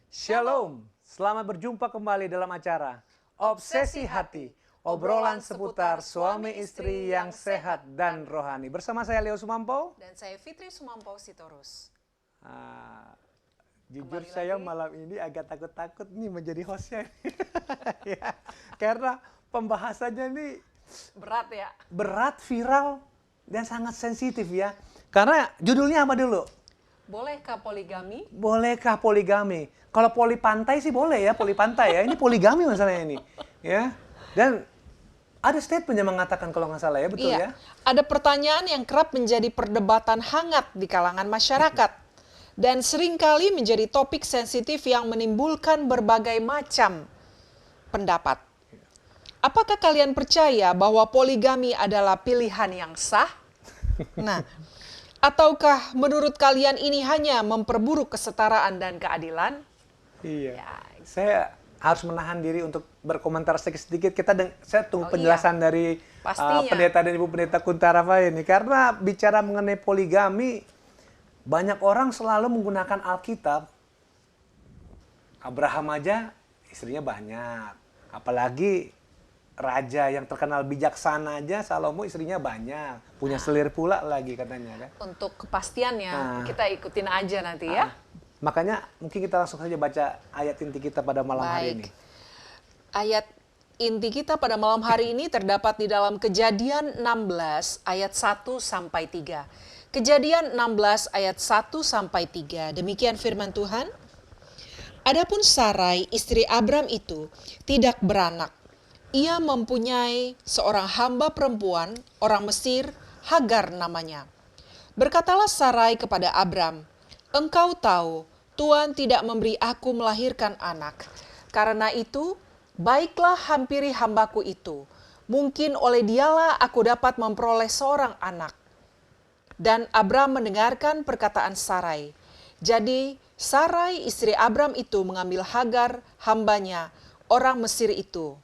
Shalom, selamat berjumpa kembali dalam acara Obsesi Hati, obrolan seputar suami istri yang sehat dan rohani. Bersama saya Leo Sumampo. Dan saya Fitri Sumampo Sitorus. Jujur Kembali saya lagi. malam ini agak takut-takut nih menjadi hostnya. Ya, karena pembahasannya nih Berat ya? berat, viral, dan sangat sensitif ya. Karena judulnya apa dulu? Bolehkah poligami? Bolehkah poligami? Kalau poli pantai sih boleh ya, poli pantai ya. Ini poligami masalahnya ini. Ya. Dan ada statement yang mengatakan kalau nggak salah ya, betul ya? Ada pertanyaan yang kerap menjadi perdebatan hangat di kalangan masyarakat. Dan seringkali menjadi topik sensitif yang menimbulkan berbagai macam pendapat. Apakah kalian percaya bahwa poligami adalah pilihan yang sah? Nah, ataukah menurut kalian ini hanya memperburuk kesetaraan dan keadilan? Iya. Ya. Saya harus menahan diri untuk berkomentar sedikit-sedikit. Saya tunggu Oh, penjelasan dari pastinya. pendeta dan Ibu Pendeta Kuntarafa ini. Karena bicara mengenai poligami, banyak orang selalu menggunakan Alkitab. Abraham aja istrinya banyak. Apalagi raja yang terkenal bijaksana aja, Salomo istrinya banyak. Punya selir pula lagi katanya kan. Untuk kepastiannya, kita ikutin aja nanti ya. Makanya mungkin kita langsung saja baca ayat inti kita pada malam hari ini. Ayat inti kita pada malam hari ini terdapat di dalam Kejadian 16 ayat 1 sampai 3. Kejadian 16 ayat 1 sampai 3. Demikian firman Tuhan. Adapun Sarai istri Abram itu tidak beranak. Ia mempunyai seorang hamba perempuan, orang Mesir, Hagar namanya. Berkatalah Sarai kepada Abram, "Engkau tahu, Tuhan tidak memberi aku melahirkan anak. Karena itu, baiklah hampiri hambaku itu. Mungkin oleh dialah aku dapat memperoleh seorang anak." Dan Abram mendengarkan perkataan Sarai. Jadi Sarai istri Abram itu mengambil Hagar, hambanya, orang Mesir itu.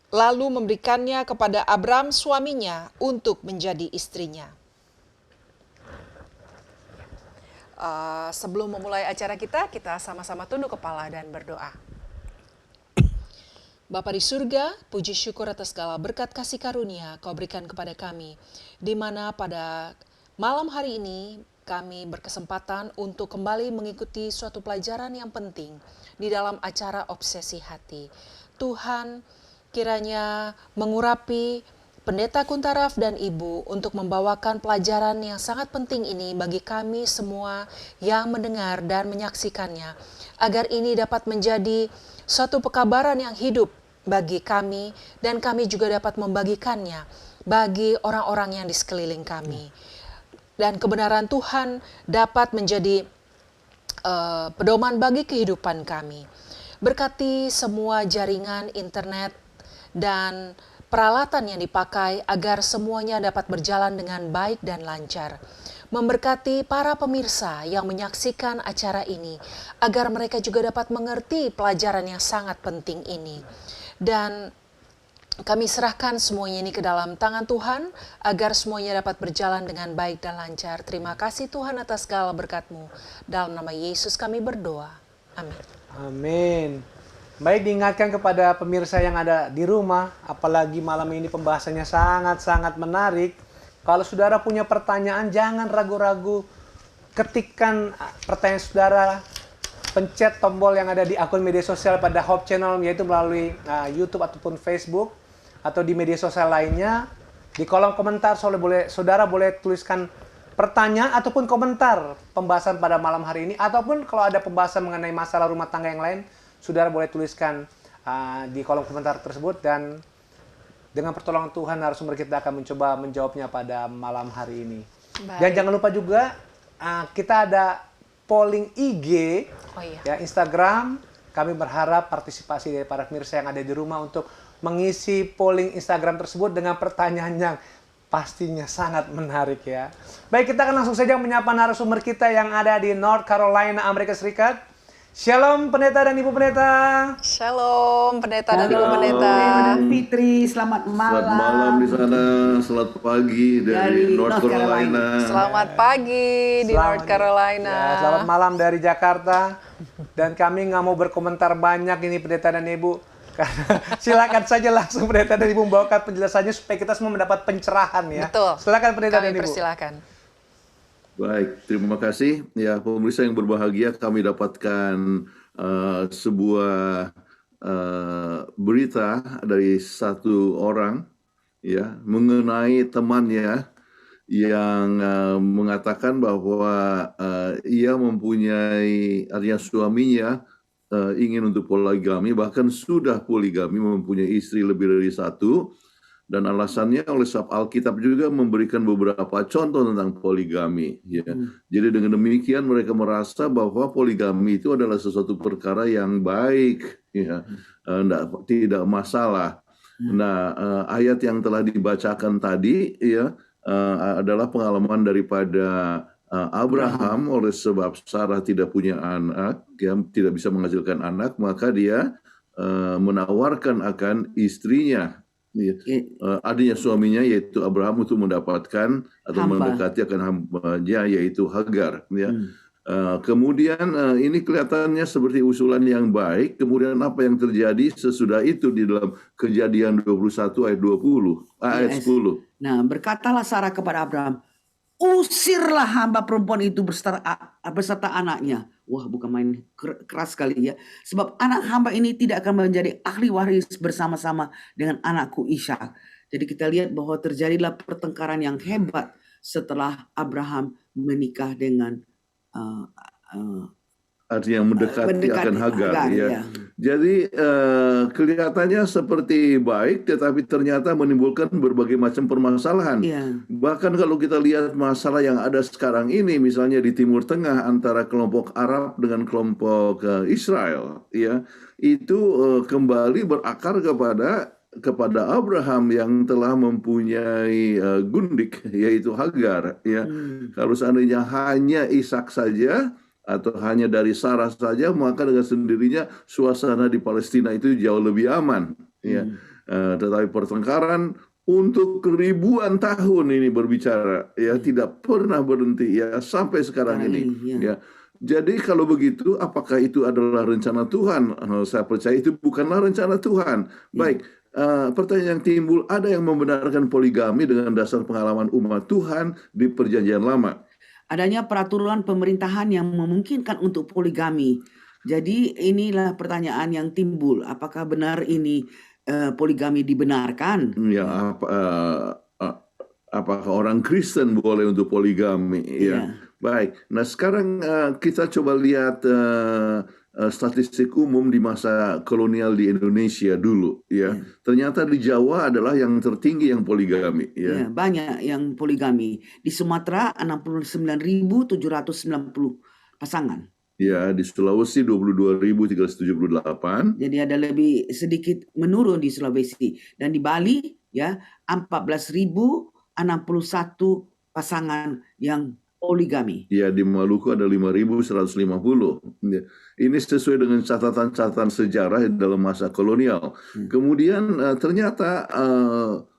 Lalu memberikannya kepada Abram suaminya untuk menjadi istrinya. Sebelum memulai acara kita sama-sama tunduk kepala dan berdoa. Bapa di surga, puji syukur atas segala berkat kasih karunia Kau berikan kepada kami, di mana pada malam hari ini kami berkesempatan untuk kembali mengikuti suatu pelajaran yang penting di dalam acara Obsesi Hati. Tuhan, kiranya mengurapi Pendeta Kuntaraf dan Ibu untuk membawakan pelajaran yang sangat penting ini bagi kami semua yang mendengar dan menyaksikannya, agar ini dapat menjadi suatu pekabaran yang hidup bagi kami dan kami juga dapat membagikannya bagi orang-orang yang di sekeliling kami. Dan kebenaran Tuhan dapat menjadi pedoman bagi kehidupan kami. Berkati semua jaringan internet dan peralatan yang dipakai agar semuanya dapat berjalan dengan baik dan lancar. Memberkati para pemirsa yang menyaksikan acara ini agar mereka juga dapat mengerti pelajaran yang sangat penting ini. Dan kami serahkan semuanya ini ke dalam tangan Tuhan agar semuanya dapat berjalan dengan baik dan lancar. Terima kasih Tuhan atas segala berkat-Mu. Dalam nama Yesus kami berdoa. Amin. Amin. Baik, diingatkan kepada pemirsa yang ada di rumah, apalagi malam ini pembahasannya sangat-sangat menarik. Kalau saudara punya pertanyaan, jangan ragu-ragu. Ketikkan pertanyaan saudara, pencet tombol yang ada di akun media sosial pada Hope Channel, yaitu melalui YouTube ataupun Facebook, atau di media sosial lainnya. Di kolom komentar, saudara boleh tuliskan pertanyaan ataupun komentar pembahasan pada malam hari ini, ataupun kalau ada pembahasan mengenai masalah rumah tangga yang lain, saudara boleh tuliskan di kolom komentar tersebut, dan dengan pertolongan Tuhan narasumber kita akan mencoba menjawabnya pada malam hari ini. Baik. Dan jangan lupa juga kita ada polling IG, ya, Instagram. Kami berharap partisipasi dari para pemirsa yang ada di rumah untuk mengisi polling Instagram tersebut dengan pertanyaan yang pastinya sangat menarik ya. Baik, kita akan langsung saja menyapa narasumber kita yang ada di North Carolina, Amerika Serikat. Shalom pendeta dan ibu pendeta. Shalom, pendeta dan ibu Halo, pendeta. Fitri, selamat Selamat malam di malam sana, selamat pagi dari North Carolina. Selamat pagi di North Carolina. Ya, selamat malam dari Jakarta. Dan kami nggak mau berkomentar banyak ini pendeta dan ibu. Karena silakan saja langsung pendeta dan ibu membawakan penjelasannya supaya kita semua mendapat pencerahan ya. Betul. Silakan pendeta dan Kami ibu. persilakan. Baik, terima kasih. Ya, pemirsa yang berbahagia, kami dapatkan sebuah berita dari satu orang ya mengenai temannya yang mengatakan bahwa ia mempunyai, artinya suaminya ingin untuk poligami, bahkan sudah poligami, mempunyai istri lebih dari satu. Dan alasannya oleh sebab Alkitab juga memberikan beberapa contoh tentang poligami. Ya. Jadi dengan demikian mereka merasa bahwa poligami itu adalah sesuatu perkara yang baik, ya. Tidak masalah. Nah, ayat yang telah dibacakan tadi ya adalah pengalaman daripada Abraham oleh sebab Sarah tidak punya anak, ya, tidak bisa menghasilkan anak, maka dia menawarkan akan istrinya. Adanya suaminya yaitu Abraham untuk mendapatkan atau mendekati akan hambanya yaitu Hagar. Ya. Kemudian ini kelihatannya seperti usulan yang baik. Kemudian apa yang terjadi sesudah itu di dalam Kejadian 21 ayat 10. Nah, berkatalah Sarah kepada Abraham, usirlah hamba perempuan itu beserta anaknya. Wah, bukan main keras sekali ya. Sebab anak hamba ini tidak akan menjadi ahli waris bersama-sama dengan anakku Ishak. Jadi kita lihat bahwa terjadilah pertengkaran yang hebat setelah Abraham menikah dengan artinya mendekati akan Hagar. Ya. Jadi kelihatannya seperti baik, tetapi ternyata menimbulkan berbagai macam permasalahan. Bahkan kalau kita lihat masalah yang ada sekarang ini, misalnya di Timur Tengah antara kelompok Arab dengan kelompok Israel, ya itu kembali berakar kepada Abraham yang telah mempunyai gundik, yaitu Hagar. Ya, kalau seandainya hanya Ishak saja, atau hanya dari Sarah saja, maka dengan sendirinya suasana di Palestina itu jauh lebih aman. Ya. Tetapi pertengkaran untuk ribuan tahun ini berbicara, ya tidak pernah berhenti ya sampai sekarang ini. Ya. Jadi kalau begitu, apakah itu adalah rencana Tuhan? Saya percaya itu bukanlah rencana Tuhan. Baik. Pertanyaan yang timbul, ada yang membenarkan poligami dengan dasar pengalaman umat Tuhan di Perjanjian Lama. Adanya peraturan pemerintahan yang memungkinkan untuk poligami. Jadi inilah pertanyaan yang timbul. Apakah benar ini poligami dibenarkan? Ya, apakah orang Kristen boleh untuk poligami? Ya. Baik. Nah sekarang kita coba lihat statistik umum di masa kolonial di Indonesia dulu. Ya. Ternyata di Jawa adalah yang tertinggi yang poligami. Ya. Banyak yang poligami. Di Sumatera 69.790 pasangan. Ya, di Sulawesi 22.378. Jadi ada lebih sedikit menurun di Sulawesi. Dan di Bali ya 14.061 pasangan yang poligami. Ya, di Maluku ada 5.150. Ya. Ini sesuai dengan catatan-catatan sejarah dalam masa kolonial. Kemudian ternyata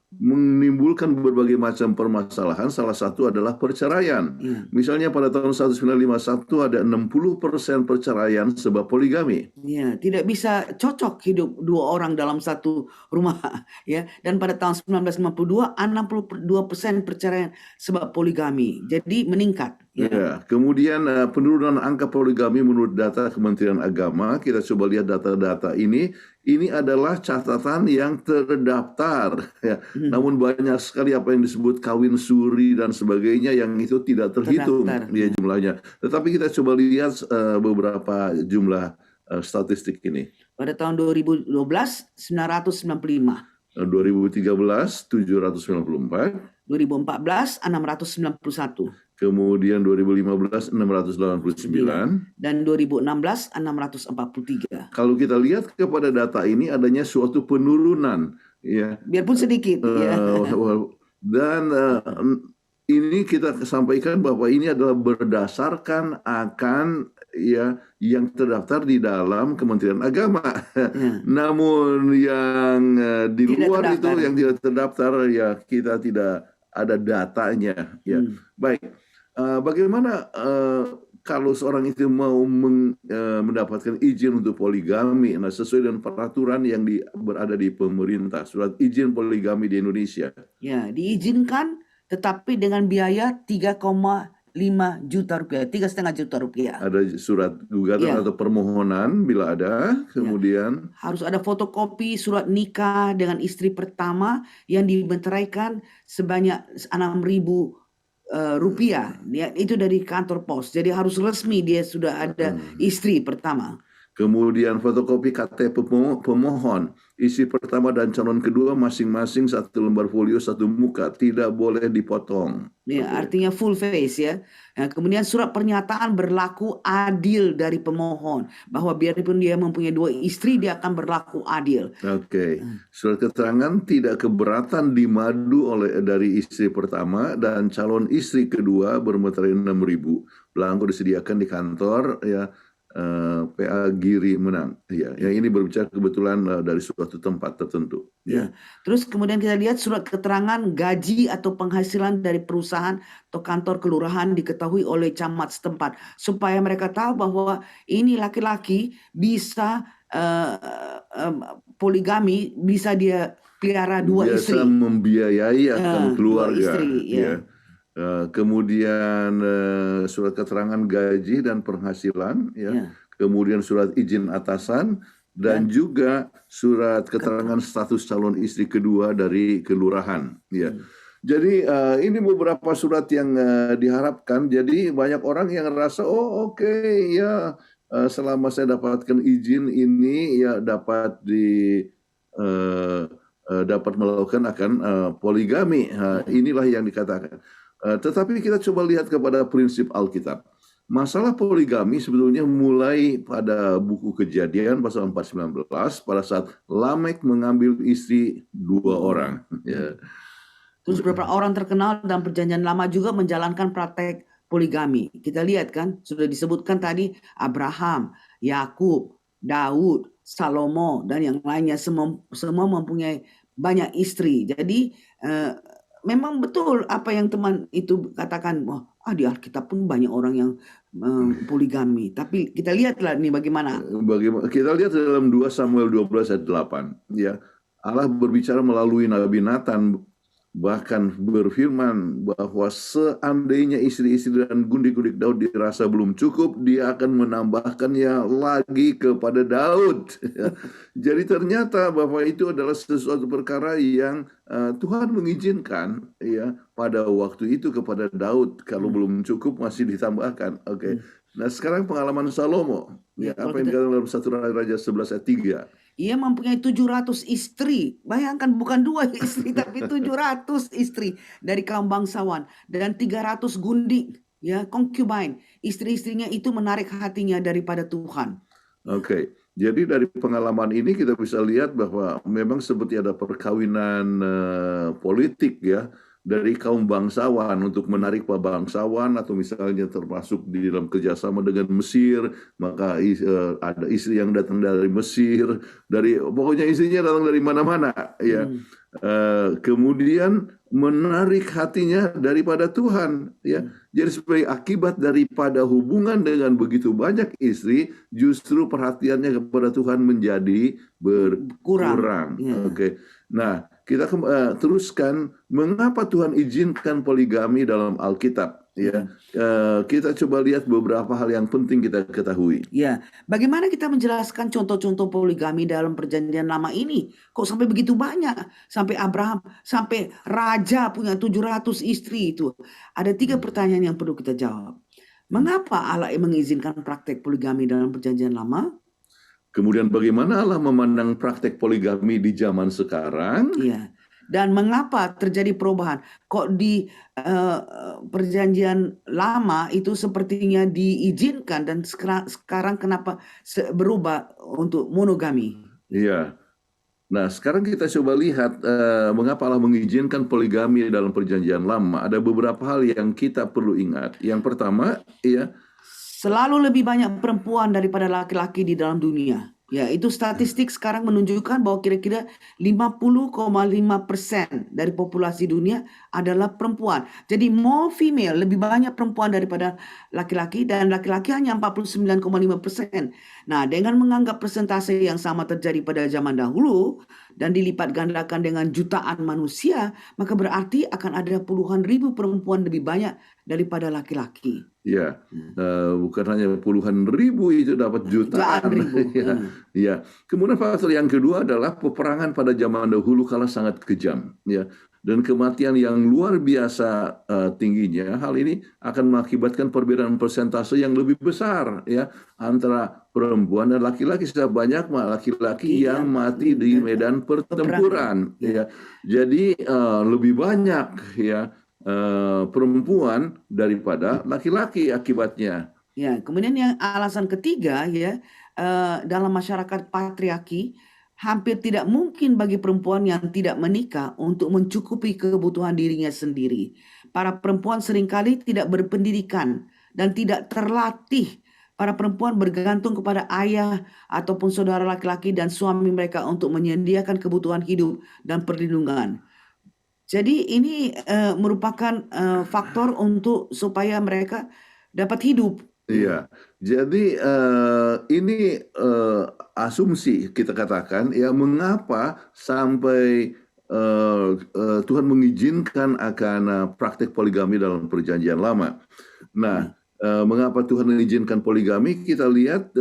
menimbulkan berbagai macam permasalahan. Salah satu adalah perceraian. Misalnya pada tahun 1951 ada 60% perceraian sebab poligami. Ya, tidak bisa cocok hidup dua orang dalam satu rumah. Ya, dan pada tahun 1952 62% perceraian sebab poligami. Jadi meningkat. Ya, kemudian penurunan angka poligami menurut data Kementerian Agama. Kita coba lihat data-data ini. Ini adalah catatan yang terdaftar. Ya. Namun banyak sekali apa yang disebut kawin suri dan sebagainya yang itu tidak terhitung ya jumlahnya. Tetapi kita coba lihat beberapa jumlah statistik ini. Pada tahun 2012 995. 2013 794. 2014 691. Kemudian 2015 689 dan 2016 643. Kalau kita lihat kepada data ini adanya suatu penurunan ya. Biarpun sedikit ya. Dan ini kita sampaikan bahwa ini adalah berdasarkan akan ya yang terdaftar di dalam Kementerian Agama. Ya. Namun yang di Tidak luar itu terdaftar. yang tidak terdaftar ya kita tidak ada datanya. Ya, baik. Bagaimana kalau seorang itu mau mendapatkan izin untuk poligami, nah sesuai dengan peraturan yang berada di pemerintah, surat izin poligami di Indonesia. Ya, diizinkan tetapi dengan biaya 3,5 juta rupiah, 3,5 juta rupiah. Ada surat gugatan Ya. atau permohonan bila ada, kemudian Harus ada fotokopi surat nikah dengan istri pertama yang dimeteraikan sebanyak 6.000 rupiah. Ya, itu dari kantor pos. Jadi harus resmi dia sudah ada istri pertama. kemudian fotokopi KTP pemohon, isi pertama dan calon kedua masing-masing 1 lembar folio 1 muka, tidak boleh dipotong. Ya, artinya full face ya. Nah, kemudian surat pernyataan berlaku adil dari pemohon bahwa biarpun dia mempunyai 2 istri dia akan berlaku adil. Oke. Surat keterangan tidak keberatan dimadu dari istri pertama dan calon istri kedua bermeterai 6.000. Belangko disediakan di kantor ya. PA Giri Menang. Ya, yang ini berbicara kebetulan dari suatu tempat tertentu. Ya. Terus kemudian kita lihat surat keterangan gaji atau penghasilan dari perusahaan atau kantor kelurahan diketahui oleh camat setempat supaya mereka tahu bahwa ini laki-laki bisa poligami, bisa dia pelihara 2 istri. Biasa membiayai akan keluarga. 2 istri, ya. Kemudian surat keterangan gaji dan penghasilan, ya. Kemudian surat izin atasan dan juga surat keterangan status calon istri kedua dari kelurahan. Ya. Jadi ini beberapa surat yang diharapkan. Jadi banyak orang yang rasa oke, ya selama saya dapatkan izin ini ya dapat dapat melakukan akan poligami. Inilah yang dikatakan. Tetapi kita coba lihat kepada prinsip Alkitab. Masalah poligami sebetulnya mulai pada buku Kejadian pasal 4:19 pada saat Lamek mengambil istri 2 orang. Ya. Terus beberapa orang terkenal dalam Perjanjian Lama juga menjalankan praktek poligami. Kita lihat kan sudah disebutkan tadi Abraham, Yakub, Daud, Salomo dan yang lainnya semua mempunyai banyak istri. Jadi memang betul apa yang teman itu katakan, di Alkitab pun banyak orang yang poligami. Tapi kita lihatlah nih bagaimana. Kita lihat dalam 2 Samuel 12 ayat 8. Ya, Allah berbicara melalui Nabi Nathan, bahkan berfirman bahwa seandainya istri-istri dan gundik-gundik Daud dirasa belum cukup, dia akan menambahkannya lagi kepada Daud. Jadi ternyata bahwa itu adalah sesuatu perkara yang Tuhan mengizinkan ya pada waktu itu kepada Daud. Kalau belum cukup masih ditambahkan. Oke. Nah sekarang pengalaman Salomo. Ya, apa yang dikatakan dalam 1 Raja 11 ayat 3. Ia mempunyai 700 istri. Bayangkan bukan 2 istri tapi 700 istri dari kaum bangsawan dan 300 gundik, ya, concubine. Istri-istrinya itu menarik hatinya daripada Tuhan. Oke. Jadi dari pengalaman ini kita bisa lihat bahwa memang seperti ada perkawinan politik ya dari kaum bangsawan untuk menarik para bangsawan atau misalnya termasuk di dalam kerjasama dengan Mesir, maka ada istri yang datang dari Mesir, pokoknya istrinya datang dari mana-mana ya. Kemudian menarik hatinya daripada Tuhan ya. Jadi sebagai akibat daripada hubungan dengan begitu banyak istri, justru perhatiannya kepada Tuhan menjadi berkurang. Oke. Nah, kita teruskan mengapa Tuhan izinkan poligami dalam Alkitab ya. Kita coba lihat beberapa hal yang penting kita ketahui. Ya, bagaimana kita menjelaskan contoh-contoh poligami dalam Perjanjian Lama ini? Kok sampai begitu banyak? Sampai Abraham, sampai raja punya 700 istri itu. Ada 3 pertanyaan yang perlu kita jawab. Mengapa Allah mengizinkan praktek poligami dalam Perjanjian Lama? Kemudian bagaimana Allah memandang praktek poligami di zaman sekarang? Iya. Dan mengapa terjadi perubahan? Kok di Perjanjian Lama itu sepertinya diizinkan dan sekarang kenapa berubah untuk monogami? Iya. Nah, sekarang kita coba lihat mengapa Allah mengizinkan poligami dalam Perjanjian Lama. Ada beberapa hal yang kita perlu ingat. Yang pertama, ya, Selalu lebih banyak perempuan daripada laki-laki di dalam dunia. Ya, itu statistik sekarang menunjukkan bahwa kira-kira 50,5% dari populasi dunia adalah perempuan. Jadi more female, lebih banyak perempuan daripada laki-laki, dan laki-laki hanya 49,5%. Nah, dengan menganggap persentase yang sama terjadi pada zaman dahulu dan dilipat gandakan dengan jutaan manusia, maka berarti akan ada puluhan ribu perempuan lebih banyak daripada laki-laki. Ya, bukan hanya puluhan ribu, itu dapat jutaan. ribu. Ya, ya. Kemudian faktor yang kedua adalah peperangan pada zaman dahulu kala sangat kejam, ya, dan kematian yang luar biasa tingginya. Hal ini akan mengakibatkan perbedaan persentase yang lebih besar, ya, antara perempuan dan laki-laki. Sebanyak laki-laki yang mati di medan pertempuran, ya. Jadi lebih banyak, ya, perempuan daripada laki-laki akibatnya. Ya, kemudian yang alasan ketiga, ya, dalam masyarakat patriarki hampir tidak mungkin bagi perempuan yang tidak menikah untuk mencukupi kebutuhan dirinya sendiri. Para perempuan seringkali tidak berpendidikan dan tidak terlatih. Para perempuan bergantung kepada ayah ataupun saudara laki-laki dan suami mereka untuk menyediakan kebutuhan hidup dan perlindungan. Jadi ini merupakan faktor untuk supaya mereka dapat hidup. Iya, jadi ini asumsi kita katakan, ya, mengapa sampai Tuhan mengizinkan akan praktik poligami dalam Perjanjian Lama. Nah, mengapa Tuhan mengizinkan poligami? Kita lihat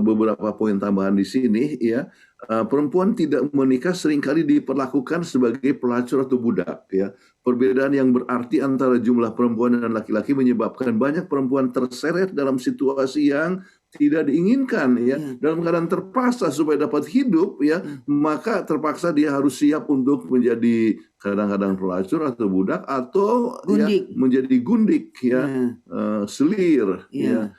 beberapa poin tambahan di sini, ya. Perempuan tidak menikah seringkali diperlakukan sebagai pelacur atau budak, ya. Perbedaan yang berarti antara jumlah perempuan dan laki-laki menyebabkan banyak perempuan terseret dalam situasi yang tidak diinginkan, ya, dalam keadaan terpaksa supaya dapat hidup, ya, maka terpaksa dia harus siap untuk menjadi kadang-kadang pelacur atau budak atau ya, menjadi gundik, ya, selir, ya.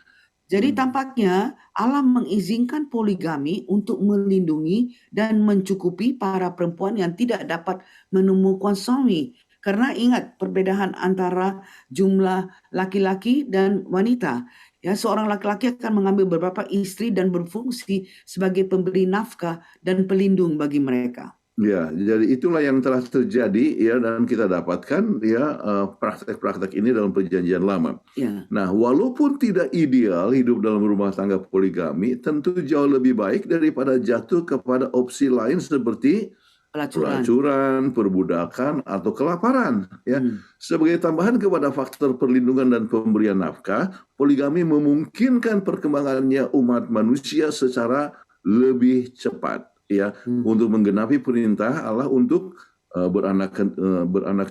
Jadi tampaknya Allah mengizinkan poligami untuk melindungi dan mencukupi para perempuan yang tidak dapat menemukan suami. Karena ingat perbedaan antara jumlah laki-laki dan wanita. Ya, seorang laki-laki akan mengambil beberapa istri dan berfungsi sebagai pemberi nafkah dan pelindung bagi mereka. Ya, jadi itulah yang telah terjadi, ya, dan kita dapatkan, ya, praktek-praktek ini dalam Perjanjian Lama. Ya. Nah, walaupun tidak ideal hidup dalam rumah tangga poligami, tentu jauh lebih baik daripada jatuh kepada opsi lain seperti pelacuran, perbudakan, atau kelaparan, ya. Sebagai tambahan kepada faktor perlindungan dan pemberian nafkah, poligami memungkinkan perkembangannya umat manusia secara lebih cepat, ya, untuk menggenapi perintah Allah untuk beranak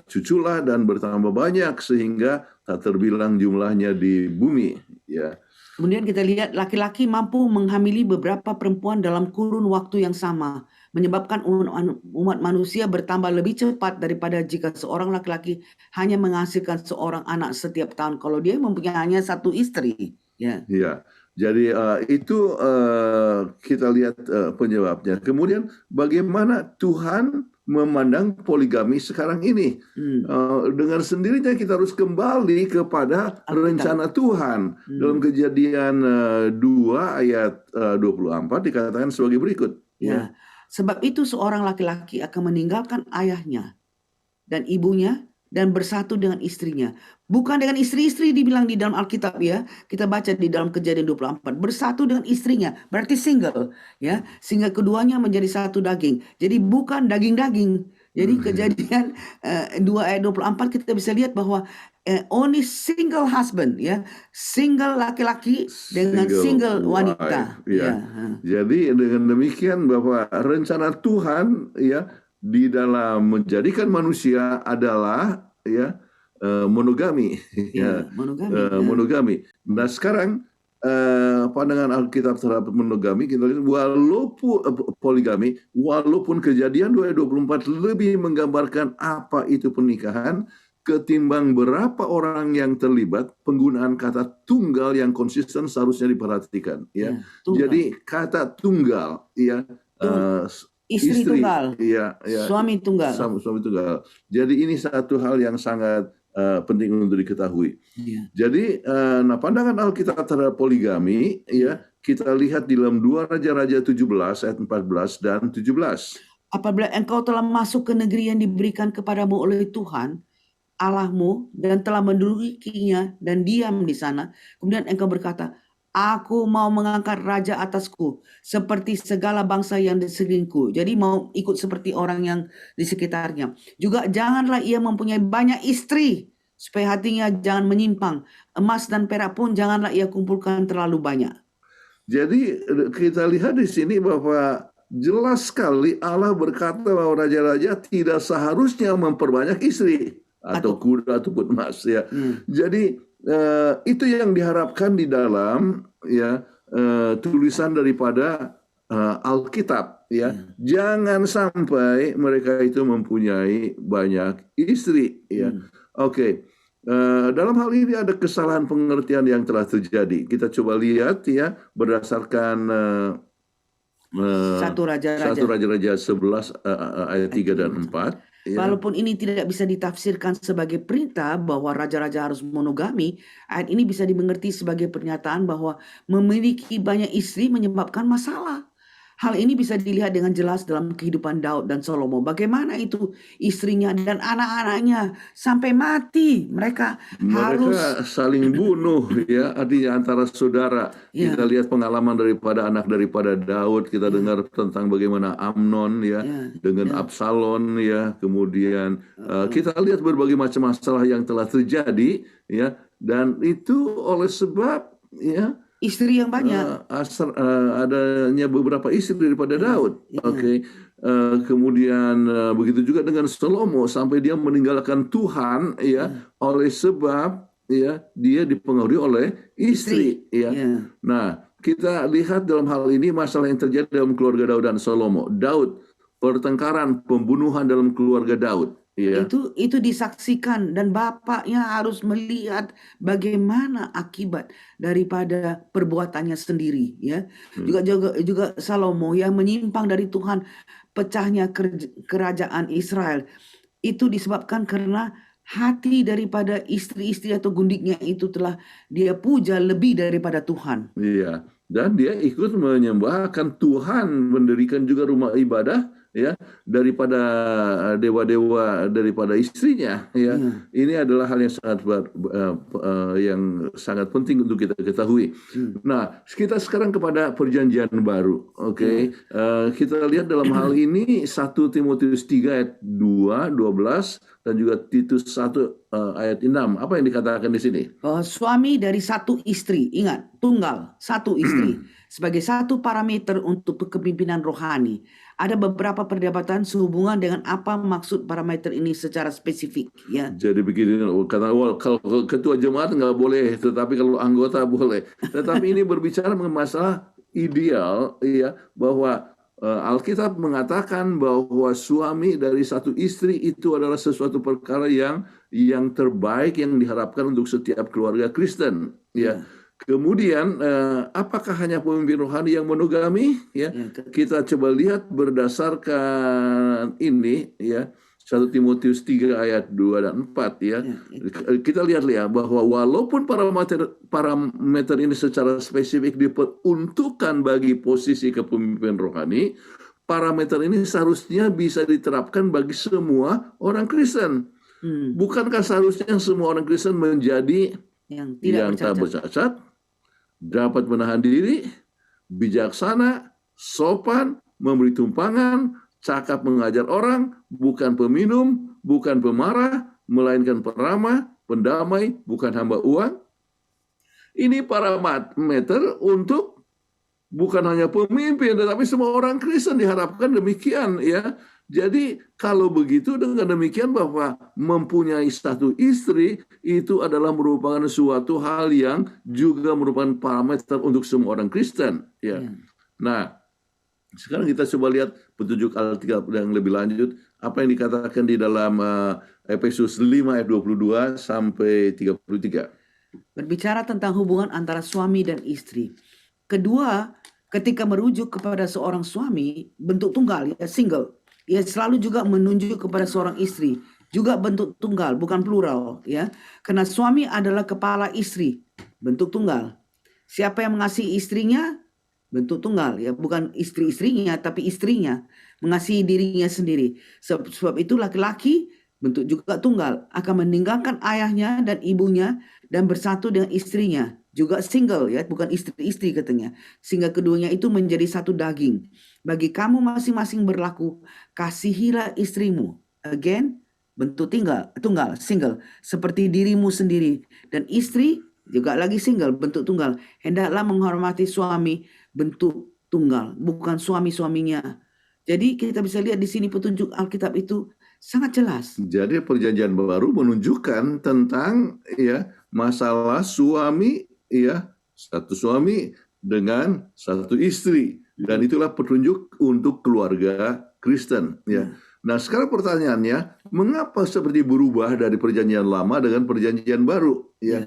cuculah dan bertambah banyak sehingga tak terbilang jumlahnya di bumi, ya. Kemudian kita lihat laki-laki mampu menghamili beberapa perempuan dalam kurun waktu yang sama, menyebabkan umat manusia bertambah lebih cepat daripada jika seorang laki-laki hanya menghasilkan seorang anak setiap tahun kalau dia mempunyai hanya satu istri. Ya. Ya. Jadi itu kita lihat penyebabnya. Kemudian bagaimana Tuhan memandang poligami sekarang ini. Dengan sendirinya kita harus kembali kepada rencana Tuhan. Dalam Kejadian 2 ayat 24 dikatakan sebagai berikut. Ya. Sebab itu seorang laki-laki akan meninggalkan ayahnya dan ibunya dan bersatu dengan istrinya. Bukan dengan istri-istri dibilang di dalam Alkitab, ya. Kita baca di dalam Kejadian 24. Bersatu dengan istrinya, berarti single, ya. Sehingga keduanya menjadi satu daging. Jadi bukan daging-daging. Jadi Kejadian 2 ayat 24 kita bisa lihat bahwa only single husband, ya. Single laki-laki dengan single wanita. Ya. Jadi dengan demikian bahwa rencana Tuhan, ya, di dalam menjadikan manusia adalah, ya, monogami, ya, monogami. Nah, sekarang pandangan Alkitab terhadap monogami kita lihat walaupun poligami, walaupun Kejadian 2:24 lebih menggambarkan apa itu pernikahan ketimbang berapa orang yang terlibat, penggunaan kata tunggal yang konsisten seharusnya diperhatikan, ya. Jadi kata tunggal, ya. Istri tunggal, ya, suami tunggal. Suami tunggal. Jadi ini satu hal yang sangat penting untuk diketahui. Ya. Jadi, nah pandangan Alkitab terhadap poligami, ya kita lihat di dalam 2 Raja-Raja 17 ayat 14 dan 17. Apabila engkau telah masuk ke negeri yang diberikan kepadamu oleh Tuhan Allahmu dan telah mendudukinya dan diam di sana, kemudian engkau berkata, aku mau mengangkat raja atasku seperti segala bangsa yang di sekelilingku. Jadi mau ikut seperti orang yang di sekitarnya. Juga janganlah ia mempunyai banyak istri, supaya hatinya jangan menyimpang. Emas dan perak pun janganlah ia kumpulkan terlalu banyak. Jadi kita lihat di sini bahwa jelas sekali Allah berkata bahwa raja-raja tidak seharusnya memperbanyak istri atau kuda ataupun emas, ya. Jadi itu yang diharapkan di dalam, ya, tulisan daripada Alkitab, ya. Jangan sampai mereka itu mempunyai banyak istri, ya. Oke. Dalam hal ini ada kesalahan pengertian yang telah terjadi. Kita coba lihat, ya, berdasarkan 1 Raja-Raja 11 ayat 3 dan 4. Ya. Walaupun ini tidak bisa ditafsirkan sebagai perintah bahwa raja-raja harus monogami, ayat ini bisa dimengerti sebagai pernyataan bahwa memiliki banyak istri menyebabkan masalah. Hal ini bisa dilihat dengan jelas dalam kehidupan Daud dan Salomo. Bagaimana itu istrinya dan anak-anaknya sampai mati. Mereka harus saling bunuh, ya, artinya antara saudara. Kita lihat pengalaman daripada Daud, kita dengar tentang bagaimana Amnon, ya, dengan Absalom, ya. Kemudian kita lihat berbagai macam masalah yang telah terjadi, ya, dan itu oleh sebab, ya, istri yang banyak. Adanya beberapa istri daripada Daud. Oke. Kemudian begitu juga dengan Salomo sampai dia meninggalkan Tuhan, ya, oleh sebab, ya, dia dipengaruhi oleh istri, ya. Nah, kita lihat dalam hal ini masalah yang terjadi dalam keluarga Daud dan Salomo. Daud, pertengkaran, pembunuhan dalam keluarga Daud. Ya. Itu disaksikan dan bapaknya harus melihat bagaimana akibat daripada perbuatannya sendiri, ya. Juga Salomo yang menyimpang dari Tuhan, pecahnya kerajaan Israel. Itu disebabkan karena hati daripada istri-istri atau gundiknya itu telah dia puja lebih daripada Tuhan. Iya, dan dia ikut menyembahkan Tuhan, mendirikan juga rumah ibadah, ya, daripada dewa-dewa daripada istrinya, ya. Ini adalah hal yang sangat penting untuk kita ketahui. Nah, kita sekarang kepada perjanjian baru. Oke. Kita lihat dalam hal ini 1 Timotius 3 ayat 2, 12 dan juga Titus 1 ayat 6. Apa yang dikatakan di sini? Suami dari satu istri, ingat, tunggal, satu istri, sebagai satu parameter untuk kepemimpinan rohani. Ada beberapa perdebatan sehubungan dengan apa maksud parameter ini secara spesifik, ya. Jadi begini, kata kalau ketua jemaat nggak boleh, tetapi kalau anggota boleh. Tetapi ini berbicara mengenai masalah ideal, ya, bahwa Alkitab mengatakan bahwa suami dari satu istri itu adalah sesuatu perkara yang terbaik yang diharapkan untuk setiap keluarga Kristen, ya. Kemudian apakah hanya pemimpin rohani yang monogami, ya? Kita coba lihat berdasarkan ini, ya, 1 Timotius 3 ayat 2 dan 4, ya. Kita lihat, ya, bahwa walaupun parameter ini secara spesifik diperuntukkan bagi posisi kepemimpinan rohani, parameter ini seharusnya bisa diterapkan bagi semua orang Kristen. Bukankah seharusnya semua orang Kristen menjadi yang tak bercacat, dapat menahan diri, bijaksana, sopan, memberi tumpangan, cakap mengajar orang, bukan peminum, bukan pemarah, melainkan peramah, pendamai, bukan hamba uang? Ini parameter untuk bukan hanya pemimpin, tetapi semua orang Kristen diharapkan demikian, ya. Jadi kalau begitu, dengan demikian bahwa mempunyai satu istri itu adalah merupakan suatu hal yang juga merupakan parameter untuk semua orang Kristen, ya. Nah, sekarang kita coba lihat petunjuk Alkitab yang lebih lanjut, apa yang dikatakan di dalam Efesus 5 ayat 22 sampai 33. Berbicara tentang hubungan antara suami dan istri. Kedua, ketika merujuk kepada seorang suami bentuk tunggal, ya, single, ia selalu juga menunjuk kepada seorang istri, juga bentuk tunggal, bukan plural, ya. Karena suami adalah kepala istri, bentuk tunggal. Siapa yang mengasihi istrinya, bentuk tunggal, ya, bukan istri-istrinya tapi istrinya mengasihi dirinya sendiri. Sebab itu laki-laki bentuk juga tunggal, akan meninggalkan ayahnya dan ibunya dan bersatu dengan istrinya, juga single, ya, bukan istri-istri katanya, sehingga keduanya itu menjadi satu daging. Bagi kamu masing-masing berlaku, kasihilah istrimu, again bentuk tunggal, single, seperti dirimu sendiri, dan istri juga lagi single, bentuk tunggal, hendaklah menghormati suami, bentuk tunggal, bukan suami-suaminya. Jadi kita bisa lihat di sini petunjuk Alkitab itu sangat jelas. Jadi perjanjian baru menunjukkan tentang ya masalah suami, ya, satu suami dengan satu istri, dan itulah petunjuk untuk keluarga Kristen, ya. Nah, sekarang pertanyaannya, mengapa seperti berubah dari perjanjian lama dengan perjanjian baru, ya?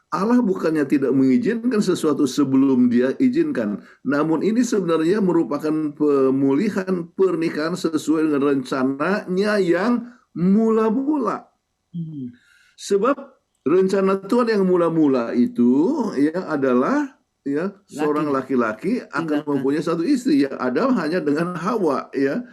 Allah bukannya tidak mengizinkan sesuatu sebelum Dia izinkan, namun ini sebenarnya merupakan pemulihan pernikahan sesuai dengan rencananya yang mula-mula. Sebab rencana Tuhan yang mula-mula itu ya adalah ya seorang laki-laki akan mempunyai satu istri, ya. Adam hanya dengan Hawa, ya.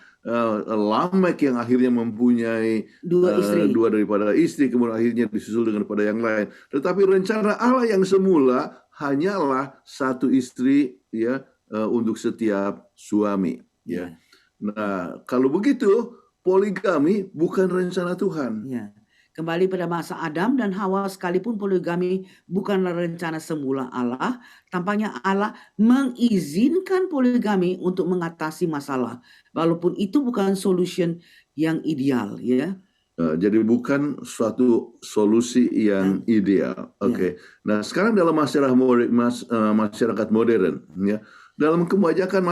Lamek yang akhirnya mempunyai dua daripada istri, kemudian akhirnya disusul dengan pada yang lain. Tetapi rencana Allah yang semula hanyalah satu istri, ya, untuk setiap suami, ya. Nah, kalau begitu poligami bukan rencana Tuhan. Ya. Kembali pada masa Adam dan Hawa, sekalipun poligami bukanlah rencana semula Allah, tampaknya Allah mengizinkan poligami untuk mengatasi masalah, walaupun itu bukan solution yang ideal, ya. Jadi bukan suatu solusi yang ideal. Oke. Nah, sekarang dalam masyarakat modern, ya, dalam kebanyakan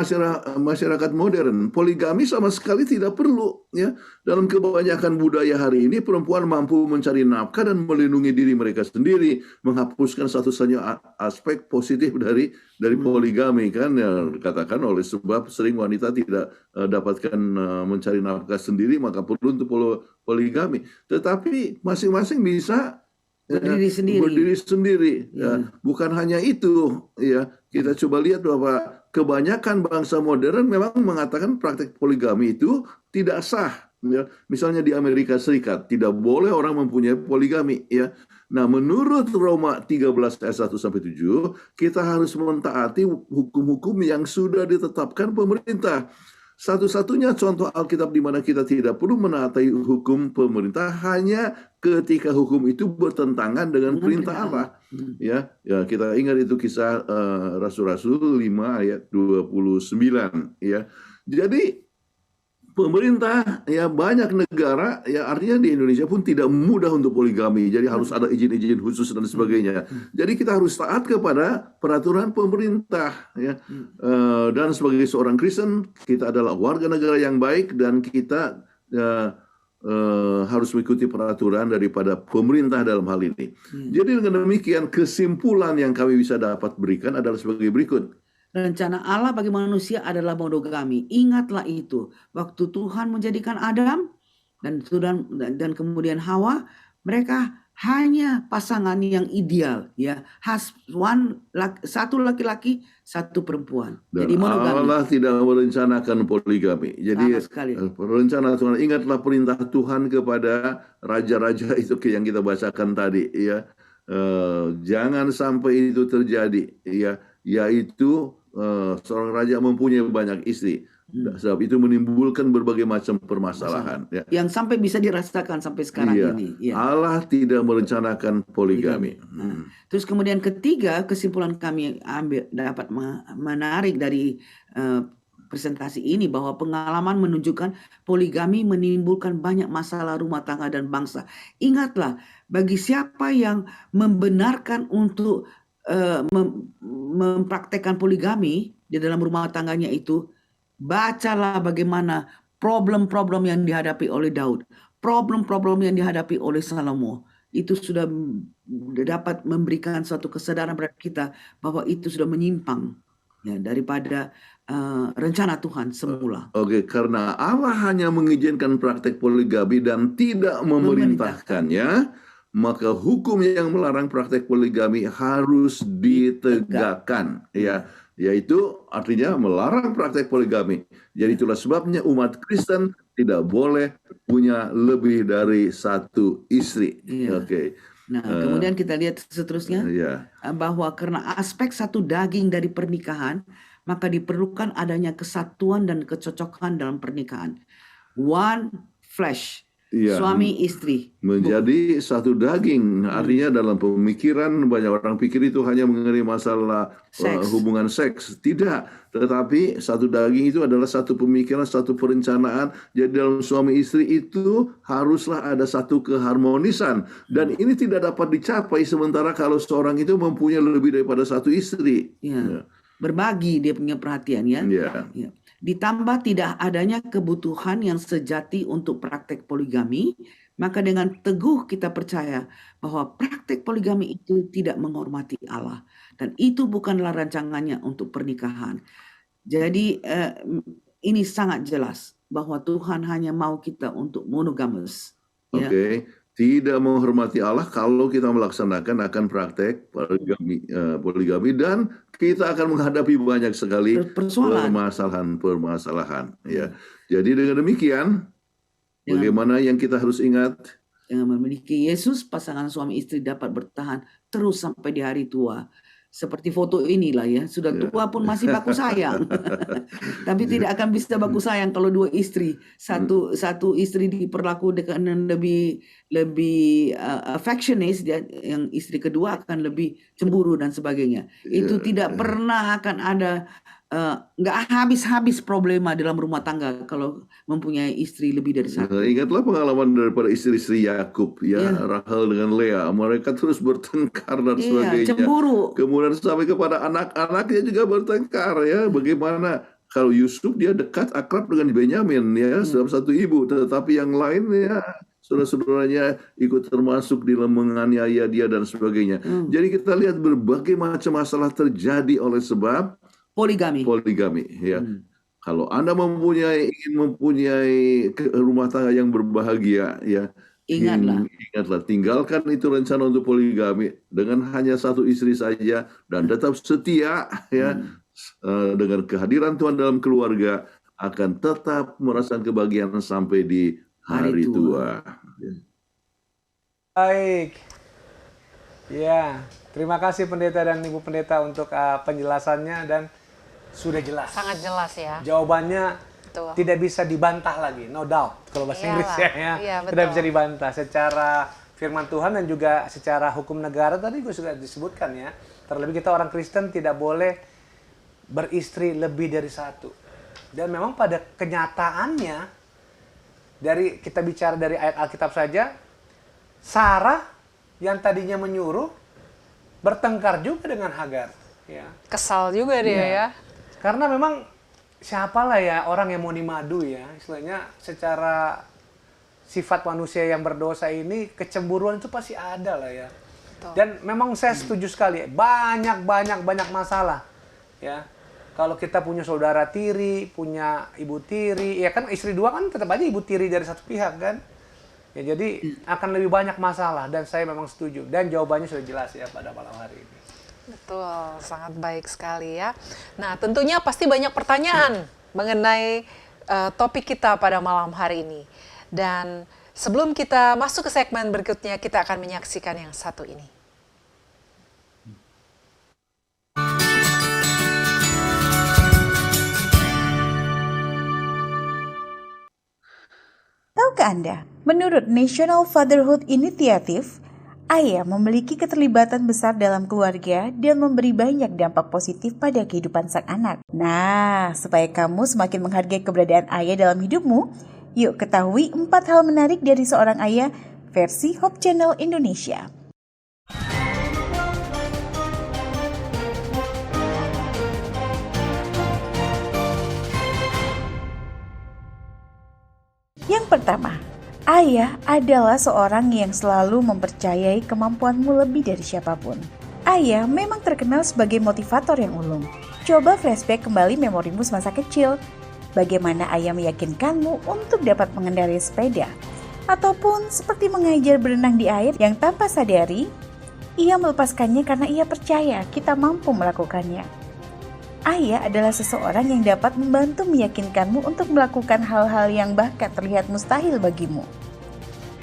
masyarakat modern, poligami sama sekali tidak perlu, ya. Dalam kebanyakan budaya hari ini, perempuan mampu mencari nafkah dan melindungi diri mereka sendiri, menghapuskan satu-satunya aspek positif dari poligami, kan, ya, dikatakan oleh sebab sering wanita tidak dapatkan mencari nafkah sendiri, maka perlu untuk poligami. Tetapi masing-masing bisa berdiri sendiri. Ya. Bukan hanya itu, ya. Kita coba lihat bahwa kebanyakan bangsa modern memang mengatakan praktek poligami itu tidak sah. Ya. Misalnya di Amerika Serikat tidak boleh orang mempunyai poligami, ya. Nah, menurut Roma 13 ayat 1-7, kita harus mentaati hukum-hukum yang sudah ditetapkan pemerintah. Satu-satunya contoh Alkitab di mana kita tidak perlu menaati hukum pemerintah hanya ketika hukum itu bertentangan dengan perintah Allah. Ya, kita ingat itu kisah Rasul-Rasul 5 ayat 29. Ya, jadi pemerintah, ya, banyak negara, ya, artinya di Indonesia pun tidak mudah untuk poligami. Jadi harus ada izin-izin khusus dan sebagainya. Jadi kita harus taat kepada peraturan pemerintah, ya. Dan sebagai seorang Kristen, kita adalah warga negara yang baik dan kita harus mengikuti peraturan daripada pemerintah dalam hal ini. Jadi dengan demikian kesimpulan yang kami bisa dapat berikan adalah sebagai berikut. Rencana Allah bagi manusia adalah monogami. Ingatlah itu. Waktu Tuhan menjadikan Adam dan kemudian Hawa, mereka hanya pasangan yang ideal, ya. Satu laki-laki, satu perempuan. Dan jadi monogami. Allah tidak merencanakan poligami. Jadi rencana Tuhan, ingatlah perintah Tuhan kepada raja-raja itu yang kita bacakan tadi, ya. Jangan sampai itu terjadi, ya, yaitu seorang raja mempunyai banyak istri. Sebab itu menimbulkan berbagai macam permasalahan, ya. Yang sampai bisa dirasakan sampai sekarang ini. Ya. Allah tidak merencanakan poligami. Terus kemudian ketiga, kesimpulan kami dapat menarik dari presentasi ini bahwa pengalaman menunjukkan poligami menimbulkan banyak masalah rumah tangga dan bangsa. Ingatlah, bagi siapa yang membenarkan untuk mempraktekkan poligami di dalam rumah tangganya itu, bacalah bagaimana problem-problem yang dihadapi oleh Daud, problem-problem yang dihadapi oleh Salomo. Itu sudah dapat memberikan suatu kesadaran pada kita bahwa itu sudah menyimpang. ya, daripada rencana Tuhan semula. Oke, karena Allah hanya mengizinkan praktek poligami dan tidak memerintahkannya, maka hukum yang melarang praktek poligami harus ditegakkan, ya, yaitu artinya melarang praktek poligami. Jadi itulah sebabnya umat Kristen tidak boleh punya lebih dari satu istri. Iya. Oke. Nah, kemudian kita lihat seterusnya, Ya. bahwa karena aspek satu daging dari pernikahan, maka diperlukan adanya kesatuan dan kecocokan dalam pernikahan. One flesh, Iya. suami istri. Menjadi satu daging, artinya dalam pemikiran banyak orang pikir itu hanya mengenai masalah Seks. hubungan seks. Tidak, tetapi satu daging itu adalah satu pemikiran, satu perencanaan. Jadi dalam suami istri itu haruslah ada satu keharmonisan. Dan ini tidak dapat dicapai sementara kalau seorang itu mempunyai lebih daripada satu istri. Ya. Berbagi dia punya perhatian, ya. Ya. Ya. Ditambah tidak adanya kebutuhan yang sejati untuk praktek poligami, maka dengan teguh kita percaya bahwa praktek poligami itu tidak menghormati Allah, dan itu bukanlah rancangannya untuk pernikahan. Jadi ini sangat jelas bahwa Tuhan hanya mau kita untuk monogamous. Ya. Oke. Tidak menghormati Allah kalau kita melaksanakan akan praktek poligami dan kita akan menghadapi banyak sekali permasalahan. Ya. Jadi dengan demikian, bagaimana yang kita harus ingat? Dengan memiliki Yesus, pasangan suami istri dapat bertahan terus sampai di hari tua. Seperti foto inilah, ya, sudah tua pun masih baku sayang. Tapi tidak akan bisa baku sayang kalau dua istri. Satu istri diperlaku dengan lebih affectionate, yang istri kedua akan lebih cemburu dan sebagainya. Itu tidak pernah akan ada, nggak habis-habis problema dalam rumah tangga kalau mempunyai istri lebih dari satu. Ingatlah pengalaman daripada istri-istri Yakub, ya, Rahel dengan Lea, mereka terus bertengkar dan sebagainya. Cemburu. Kemudian sampai kepada anak-anaknya juga bertengkar, ya. Bagaimana kalau Yusuf dia dekat akrab dengan Benyamin, ya, dalam satu ibu, tetapi yang lain, ya, saudara-saudaranya ikut termasuk dalam menganiaya dia dan sebagainya. Jadi kita lihat berbagai macam masalah terjadi oleh sebab poligami, ya. Kalau Anda ingin mempunyai rumah tangga yang berbahagia, ya, ingatlah, tinggalkan itu rencana untuk poligami dengan hanya satu istri saja dan tetap setia, ya, dengan kehadiran Tuhan dalam keluarga akan tetap merasakan kebahagiaan sampai di hari tua. Baik. Ya, terima kasih Pendeta dan Ibu Pendeta untuk penjelasannya, dan sudah jelas. Sangat jelas, ya. Jawabannya Betul. tidak bisa dibantah lagi, no doubt kalau bahasa Inggris, ya. Iya, Tidak bisa dibantah secara firman Tuhan dan juga secara hukum negara tadi gue sudah disebutkan, ya. Terlebih kita orang Kristen tidak boleh beristri lebih dari satu. Dan memang pada kenyataannya, kita bicara dari ayat Alkitab saja, Sarah yang tadinya menyuruh bertengkar juga dengan Hagar, ya. Kesal juga dia, ya. Karena memang siapalah ya orang yang mau dimadu, ya, istilahnya secara sifat manusia yang berdosa ini, kecemburuan itu pasti ada lah, ya. Betul. Dan memang saya setuju sekali, banyak masalah, ya. Kalau kita punya saudara tiri, punya ibu tiri, ya kan istri dua kan tetap aja ibu tiri dari satu pihak, kan. Ya, jadi akan lebih banyak masalah, dan saya memang setuju. Dan jawabannya sudah jelas, ya, pada malam hari ini. Betul, sangat baik sekali, ya. Nah, tentunya pasti banyak pertanyaan mengenai topik kita pada malam hari ini. Dan sebelum kita masuk ke segmen berikutnya, kita akan menyaksikan yang satu ini. Tahukah Anda, menurut National Fatherhood Initiative, ayah memiliki keterlibatan besar dalam keluarga dan memberi banyak dampak positif pada kehidupan sang anak. Nah, supaya kamu semakin menghargai keberadaan ayah dalam hidupmu, yuk ketahui 4 hal menarik dari seorang ayah versi Hope Channel Indonesia. Yang pertama, ayah adalah seorang yang selalu mempercayai kemampuanmu lebih dari siapapun. Ayah memang terkenal sebagai motivator yang ulung. Coba flashback kembali memorimu semasa kecil. Bagaimana ayah meyakinkanmu untuk dapat mengendarai sepeda. Ataupun seperti mengajar berenang di air yang tanpa sadari, ia melepaskannya karena ia percaya kita mampu melakukannya. Ayah adalah seseorang yang dapat membantu meyakinkanmu untuk melakukan hal-hal yang bahkan terlihat mustahil bagimu.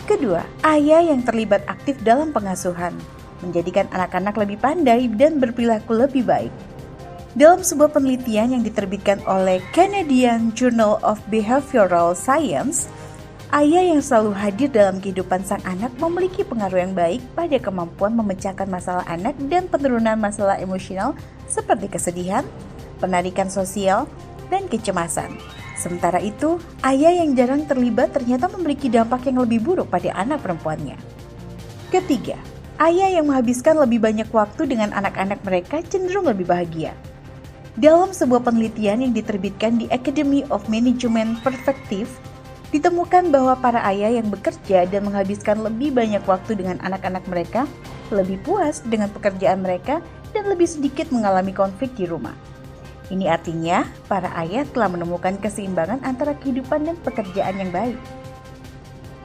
Kedua, ayah yang terlibat aktif dalam pengasuhan, menjadikan anak-anak lebih pandai dan berperilaku lebih baik. Dalam sebuah penelitian yang diterbitkan oleh Canadian Journal of Behavioral Science, ayah yang selalu hadir dalam kehidupan sang anak memiliki pengaruh yang baik pada kemampuan memecahkan masalah anak dan penurunan masalah emosional seperti kesedihan, penarikan sosial, dan kecemasan. Sementara itu, ayah yang jarang terlibat ternyata memiliki dampak yang lebih buruk pada anak perempuannya. Ketiga, ayah yang menghabiskan lebih banyak waktu dengan anak-anak mereka cenderung lebih bahagia. Dalam sebuah penelitian yang diterbitkan di Academy of Management Perspective, ditemukan bahwa para ayah yang bekerja dan menghabiskan lebih banyak waktu dengan anak-anak mereka lebih puas dengan pekerjaan mereka dan lebih sedikit mengalami konflik di rumah. Ini artinya para ayah telah menemukan keseimbangan antara kehidupan dan pekerjaan yang baik.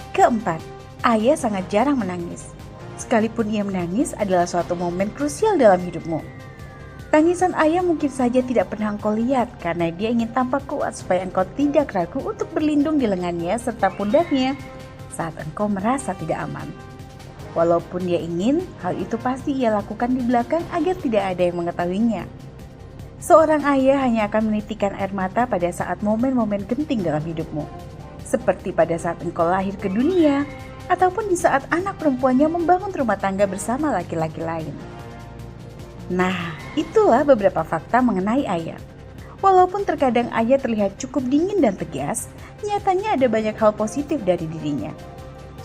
Keempat, ayah sangat jarang menangis. Sekalipun ia menangis adalah suatu momen krusial dalam hidupmu. Tangisan ayah mungkin saja tidak pernah engkau lihat karena dia ingin tampak kuat supaya engkau tidak ragu untuk berlindung di lengannya serta pundaknya saat engkau merasa tidak aman. Walaupun dia ingin, hal itu pasti ia lakukan di belakang agar tidak ada yang mengetahuinya. Seorang ayah hanya akan menitikan air mata pada saat momen-momen genting dalam hidupmu. Seperti pada saat engkau lahir ke dunia, ataupun di saat anak perempuannya membangun rumah tangga bersama laki-laki lain. Nah, itulah beberapa fakta mengenai ayah. Walaupun terkadang ayah terlihat cukup dingin dan tegas, nyatanya ada banyak hal positif dari dirinya.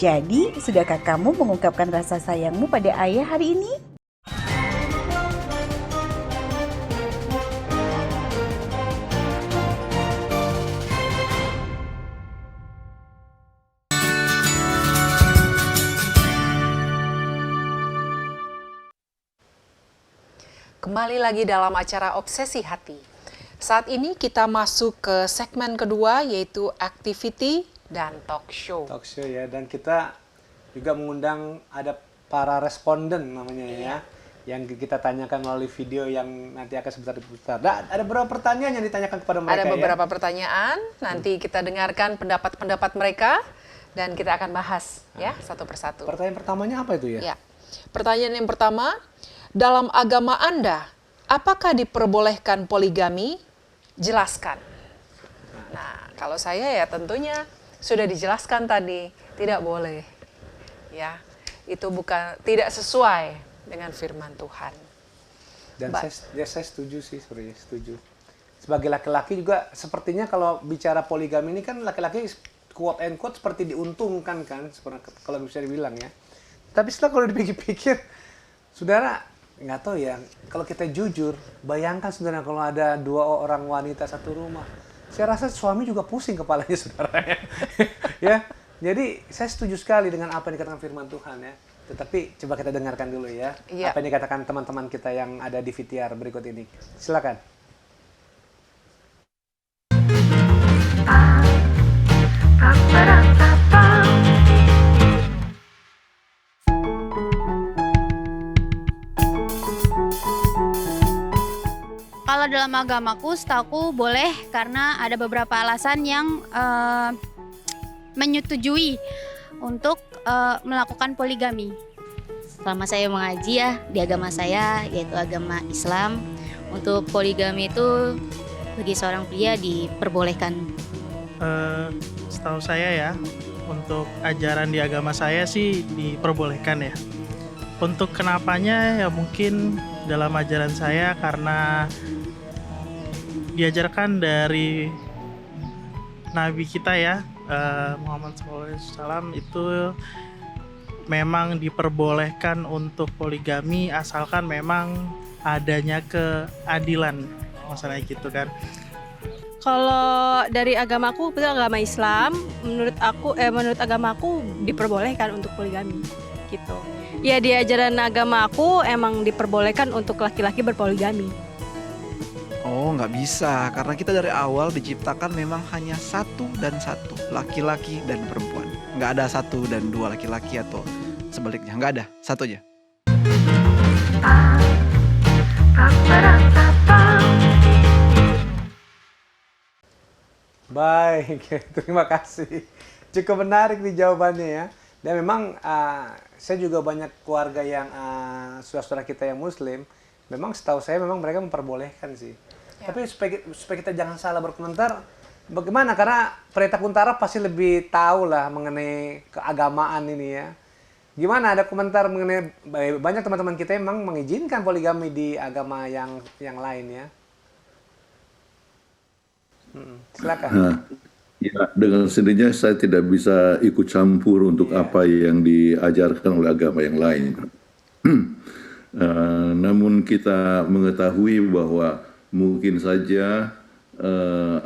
Jadi, sudahkah kamu mengungkapkan rasa sayangmu pada ayah hari ini? Kembali lagi dalam acara Obsesi Hati. Saat ini kita masuk ke segmen kedua yaitu activity dan talk show. Talk show ya, dan kita juga mengundang ada para responden namanya ya, yang kita tanyakan melalui video yang nanti akan sebentar diputar. Ada beberapa pertanyaan yang ditanyakan kepada mereka. Ada beberapa pertanyaan, nanti kita dengarkan pendapat-pendapat mereka dan kita akan bahas ya satu persatu. Pertanyaan pertamanya apa itu ya? Ya. Pertanyaan yang pertama, dalam agama Anda, apakah diperbolehkan poligami? Jelaskan. Nah, kalau saya ya tentunya sudah dijelaskan tadi, tidak boleh. Ya, itu tidak sesuai dengan firman Tuhan. Dan saya setuju sih, setuju. Sebagai laki-laki juga sepertinya kalau bicara poligami ini kan laki-laki quote and quote seperti diuntungkan kan, kalau bisa dibilang ya. Tapi setelah kalau dipikir-pikir, saudara, nggak tahu ya, kalau kita jujur, bayangkan saudara kalau ada dua orang wanita satu rumah. Saya rasa suami juga pusing kepalanya saudara ya. Ya, jadi saya setuju sekali dengan apa yang dikatakan firman Tuhan ya. Tetapi coba kita dengarkan dulu ya, apa yang dikatakan teman-teman kita yang ada di VTR berikut ini. Silakan. Kalau dalam agamaku, setahu boleh karena ada beberapa alasan yang menyetujui untuk melakukan poligami. Selama saya mengaji ya di agama saya, yaitu agama Islam, untuk poligami itu bagi seorang pria diperbolehkan. Setahu saya ya, untuk ajaran di agama saya sih diperbolehkan ya. Untuk kenapanya ya mungkin dalam ajaran saya karena diajarkan dari Nabi kita ya, Muhammad SAW itu memang diperbolehkan untuk poligami asalkan memang adanya keadilan, masalahnya gitu kan. Kalau dari agamaku, itu agama Islam, menurut agamaku diperbolehkan untuk poligami. gitu. Ya di ajaran agama aku emang diperbolehkan untuk laki-laki berpoligami. Oh, nggak bisa, karena kita dari awal diciptakan memang hanya satu dan satu, laki-laki dan perempuan. Nggak ada satu dan dua laki-laki atau sebaliknya, nggak ada, satu aja. Baik, terima kasih. Cukup menarik nih jawabannya ya. Dan memang saya juga banyak keluarga yang saudara-saudara kita yang Muslim, memang setahu saya memang mereka memperbolehkan sih. Ya. Tapi supaya kita jangan salah berkomentar, bagaimana? Karena Pendeta Kuntara pasti lebih tahu lah mengenai keagamaan ini ya. Gimana, ada komentar mengenai banyak teman-teman kita memang mengizinkan poligami di agama yang lain ya? Silakan. Nah, ya, dengan sendirinya saya tidak bisa ikut campur untuk apa yang diajarkan oleh agama yang lain. Namun kita mengetahui bahwa mungkin saja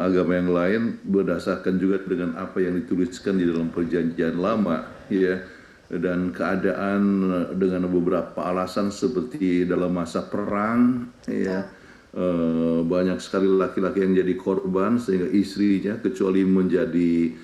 agama yang lain berdasarkan juga dengan apa yang dituliskan di dalam Perjanjian Lama, ya, dan keadaan dengan beberapa alasan seperti dalam masa perang, ya. Banyak sekali laki-laki yang jadi korban sehingga istrinya kecuali menjadi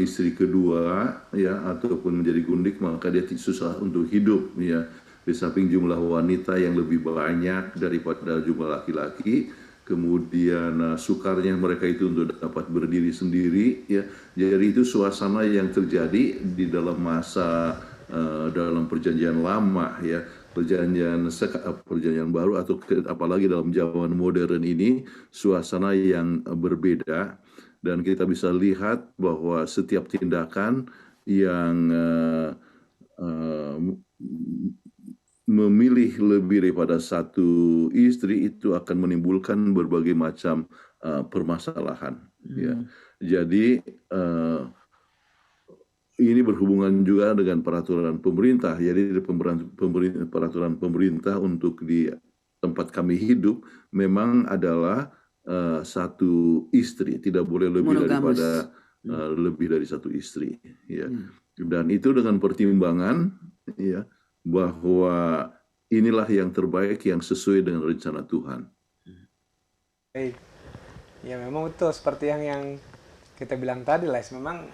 istri kedua ya ataupun menjadi gundik maka dia susah untuk hidup ya, di samping jumlah wanita yang lebih banyak daripada jumlah laki-laki, kemudian sukarnya mereka itu untuk dapat berdiri sendiri ya. Jadi itu suasana yang terjadi di dalam masa dalam Perjanjian Lama ya. Perjanjian baru atau apalagi dalam zaman modern ini suasana yang berbeda, dan kita bisa lihat bahwa setiap tindakan yang memilih lebih daripada satu istri itu akan menimbulkan berbagai macam permasalahan ya. Jadi ini berhubungan juga dengan peraturan pemerintah. Jadi peraturan pemerintah untuk di tempat kami hidup memang adalah satu istri, tidak boleh lebih daripada lebih dari satu istri. Ya. Dan itu dengan pertimbangan ya bahwa inilah yang terbaik yang sesuai dengan rencana Tuhan. Baik, ya memang betul seperti yang kita bilang tadi lah, memang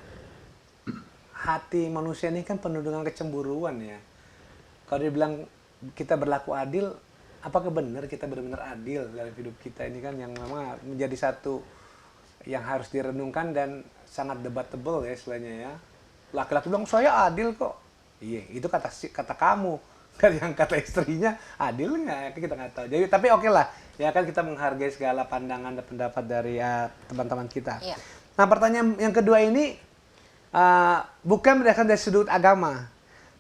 hati manusia ini kan penuh dengan kecemburuan ya. Kalau dibilang kita berlaku adil, apakah benar kita benar-benar adil dalam hidup kita ini kan yang memang menjadi satu yang harus direnungkan dan sangat debatable ya istilahnya ya. Laki-laki bilang saya adil kok. Iya, itu kata kamu. Kan yang kata istrinya adil nggak? Kita nggak tahu. Jadi tapi oke lah, ya kan kita menghargai segala pandangan dan pendapat dari teman-teman kita. Iya. Nah pertanyaan yang kedua ini bukan berdasarkan dari sudut agama,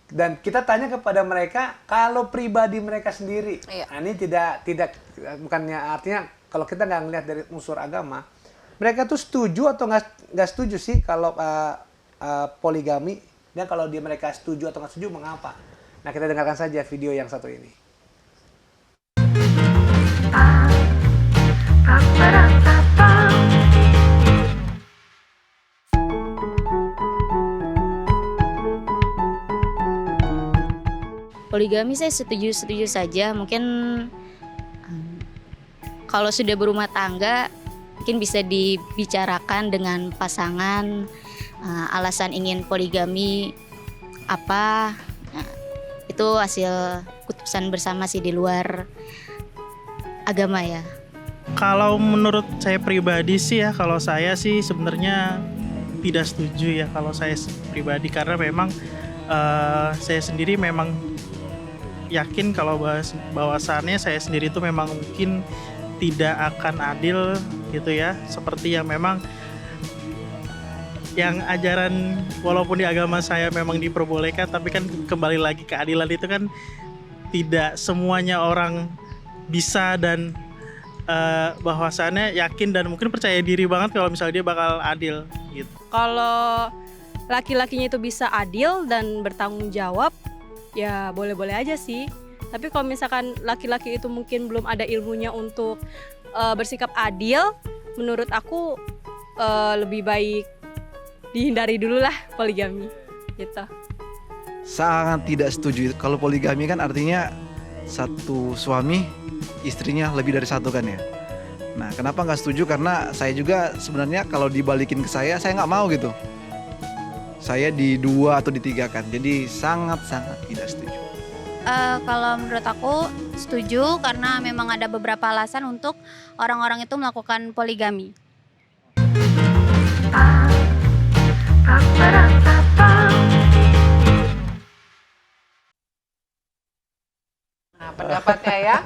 dan kita tanya kepada mereka kalau pribadi mereka sendiri. Nah, ini tidak bukannya artinya kalau kita nggak ngelihat dari unsur agama, mereka tuh setuju atau nggak setuju sih kalau poligami, dan kalau mereka setuju atau nggak setuju mengapa. Nah kita dengarkan saja video yang satu ini. Poligami saya setuju saja. Mungkin kalau sudah berumah tangga mungkin bisa dibicarakan dengan pasangan alasan ingin poligami apa. Nah, itu hasil keputusan bersama sih di luar agama ya. Kalau menurut saya pribadi sih ya, kalau saya sih sebenarnya tidak setuju ya kalau saya pribadi, karena memang saya sendiri memang yakin kalau bahwasannya saya sendiri itu memang mungkin tidak akan adil gitu ya, seperti yang memang yang ajaran walaupun di agama saya memang diperbolehkan, tapi kan kembali lagi keadilan itu kan tidak semuanya orang bisa, dan bahwasannya yakin dan mungkin percaya diri banget kalau misalnya dia bakal adil gitu. Kalau laki-lakinya itu bisa adil dan bertanggung jawab, ya boleh-boleh aja sih. Tapi kalau misalkan laki-laki itu mungkin belum ada ilmunya untuk bersikap adil, menurut aku lebih baik dihindari dulu lah poligami gitu. sangat tidak setuju. Kalau poligami kan artinya satu suami istrinya lebih dari satu kan ya. Nah, kenapa nggak setuju? Karena saya juga sebenarnya kalau dibalikin ke saya nggak mau gitu. Saya di 2 atau di 3 kan. Jadi sangat-sangat tidak setuju. Kalau menurut aku setuju karena memang ada beberapa alasan untuk orang-orang itu melakukan poligami. Nah, pendapatnya ya,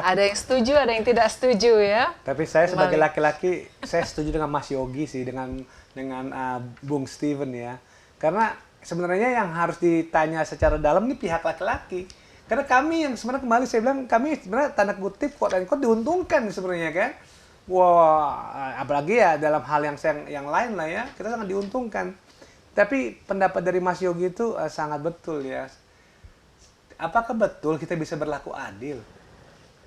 ada yang setuju, ada yang tidak setuju ya. Tapi saya sebagai Kembali. laki-laki, saya setuju dengan Mas Yogi sih, dengan Bung Steven ya. Karena sebenarnya yang harus ditanya secara dalam ini pihak laki-laki. Karena kami yang sebenarnya kembali saya bilang, kami sebenarnya tanda kutip quote-unquote diuntungkan sebenarnya kan. Wah, apalagi ya dalam hal yang lain lah ya, kita sangat diuntungkan. Tapi pendapat dari Mas Yogi itu sangat betul ya. Apakah betul kita bisa berlaku adil?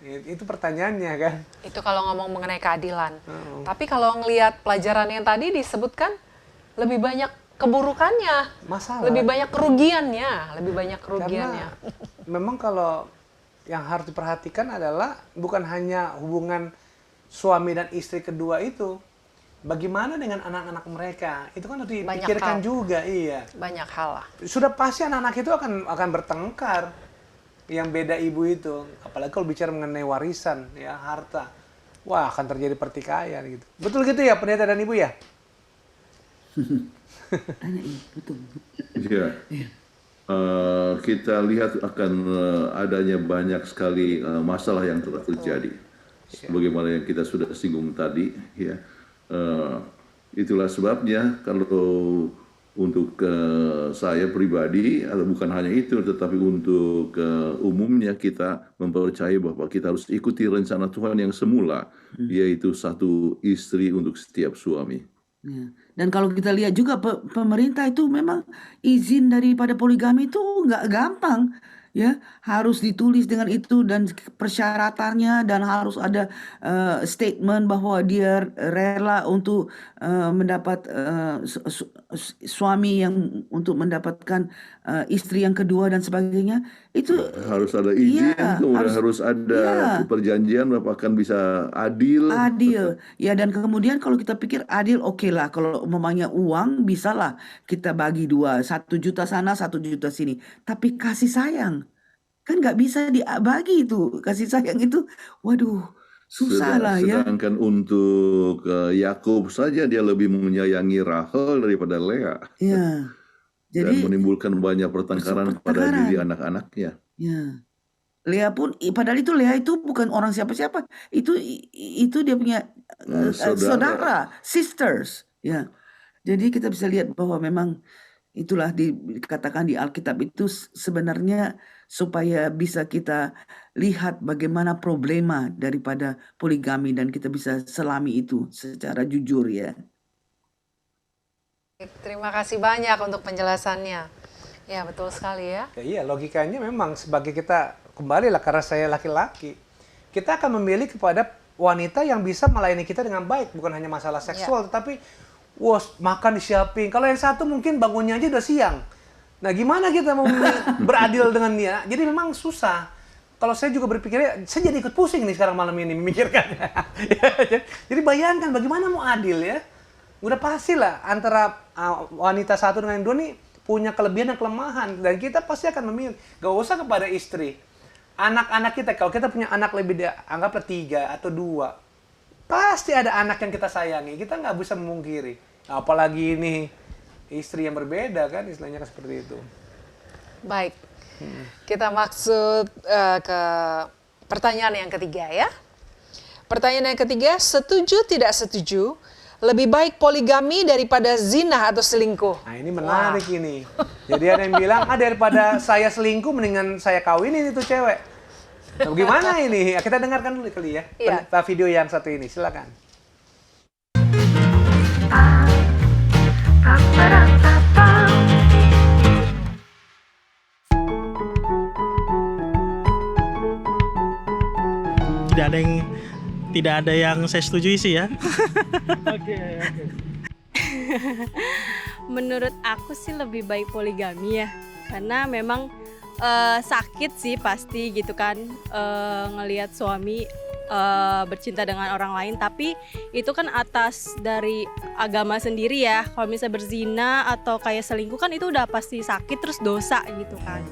Itu pertanyaannya kan. Itu kalau ngomong mengenai keadilan. Tapi kalau ngelihat pelajaran yang tadi disebutkan lebih banyak keburukannya, Masalah. lebih banyak kerugiannya, Karena memang kalau yang harus diperhatikan adalah bukan hanya hubungan suami dan istri kedua itu, bagaimana dengan anak-anak mereka? Itu kan harus dipikirkan hal. juga, iya. Banyak hal lah. Sudah pasti anak-anak itu akan bertengkar. Yang beda ibu itu, apalagi kalau bicara mengenai warisan, ya harta, wah akan terjadi pertikaian gitu. Betul gitu ya pendeta dan ibu ya? Betul. Ya. Kita lihat akan adanya banyak sekali masalah yang telah terjadi. Sebagaimana yang kita sudah singgung tadi, ya. Itulah sebabnya kalau untuk saya pribadi, atau bukan hanya itu, tetapi untuk umumnya kita mempercayai bahwa kita harus ikuti rencana Tuhan yang semula, yaitu satu istri untuk setiap suami. Ya. Dan kalau kita lihat juga pemerintah itu memang izin daripada poligami itu nggak gampang, ya harus ditulis dengan itu dan persyaratannya dan harus ada statement bahwa dia rela untuk mendapat suami yang untuk mendapatkan istri yang kedua dan sebagainya. Itu Harus ada izin, iya, kemudian harus ada iya. perjanjian bahwa akan bisa adil. Adil, ya, dan kemudian kalau kita pikir adil, oke lah, kalau umpamanya uang bisalah kita bagi 2, 1 juta sana, 1 juta sini. Tapi kasih sayang kan nggak bisa dibagi itu, kasih sayang itu, waduh, susah lah ya. Sedangkan untuk Yakub saja dia lebih menyayangi Rahel daripada Lea. Ya, Dan jadi menimbulkan banyak pertengkaran pada diri anak-anaknya. ya. Lea pun, padahal itu Lea itu bukan orang siapa-siapa, itu dia punya saudara, sisters, ya. Jadi kita bisa lihat bahwa memang itulah dikatakan di Alkitab itu sebenarnya supaya bisa kita lihat bagaimana problema daripada poligami dan kita bisa selami itu secara jujur ya. Terima kasih banyak untuk penjelasannya. Ya, betul sekali ya. Ya, iya, logikanya memang sebagai kita, kembali lah karena saya laki-laki, kita akan memilih kepada wanita yang bisa melayani kita dengan baik, bukan hanya masalah seksual, tetapi makan disiapin. Kalau yang satu mungkin bangunnya aja udah siang. Nah, gimana kita mau beradil dengan dia? Jadi memang susah. Kalau saya juga berpikirnya, saya jadi ikut pusing nih sekarang malam ini memikirkannya. Jadi bayangkan bagaimana mau adil ya. Udah pasti lah antara wanita satu dengan yang dua nih punya kelebihan dan kelemahan. Dan kita pasti akan memilih. Gak usah kepada istri. Anak-anak kita, kalau kita punya anak lebih anggaplah 3 atau 2. Pasti ada anak yang kita sayangi. Kita nggak bisa memungkiri. Apalagi ini istri yang berbeda kan, istilahnya kan seperti itu. Baik, kita maksud ke pertanyaan yang ketiga ya. Pertanyaan yang ketiga, setuju tidak setuju? Lebih baik poligami daripada zina atau selingkuh? Nah ini menarik ini. Jadi ada yang bilang, daripada saya selingkuh mendingan saya kawinin itu cewek. Nah, gimana ini? Kita dengarkan dulu kali ya. Iya. Video yang satu ini, silakan. Tidak ada yang saya setujui sih ya. Oke. Menurut aku sih lebih baik poligami ya. karena memang sakit sih pasti gitu kan, ngelihat suami bercinta dengan orang lain, tapi itu kan atas dari agama sendiri ya. Kalau misalnya berzina atau kayak selingkuh kan itu udah pasti sakit terus dosa gitu kan,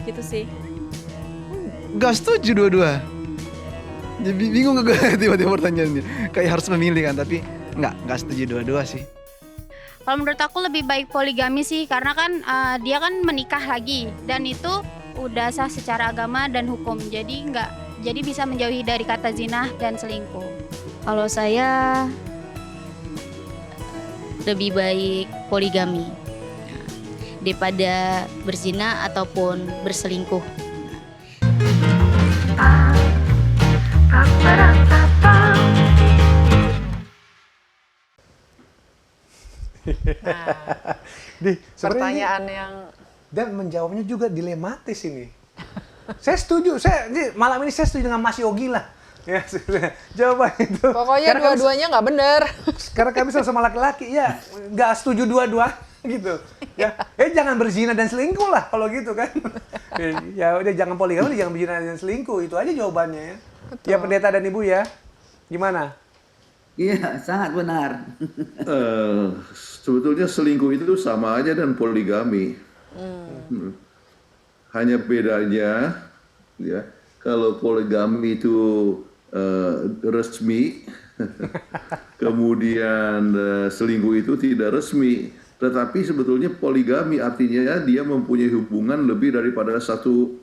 gitu sih. Gak setuju dua-dua. Jadi bingung gue tiba-tiba pertanyaannya. Kayak harus memilih kan, tapi nggak setuju dua-dua sih. Kalau menurut aku lebih baik poligami sih, karena kan dia kan menikah lagi dan itu udah sah secara agama dan hukum, jadi bisa menjauhi dari kata zina dan selingkuh. Kalau saya lebih baik poligami daripada berzina ataupun berselingkuh. Pertanyaan yang dan menjawabnya juga dilematis ini. Saya setuju, malam ini saya setuju dengan Mas Yogi lah. Ya, jawaban itu. pokoknya dua-duanya nggak bener. Karena kami sama laki-laki, ya nggak setuju dua-dua gitu. Ya, jangan berzina dan selingkuh lah kalau gitu kan. Ya udah jangan poligami, jangan berzina dan selingkuh, itu aja jawabannya ya. Betul. Ya pendeta dan ibu ya, gimana? Iya, sangat benar. Sebetulnya selingkuh itu sama aja dan poligami. Hanya bedanya, ya, kalau poligami itu resmi, kemudian selingkuh itu tidak resmi. Tetapi sebetulnya poligami artinya dia mempunyai hubungan lebih daripada satu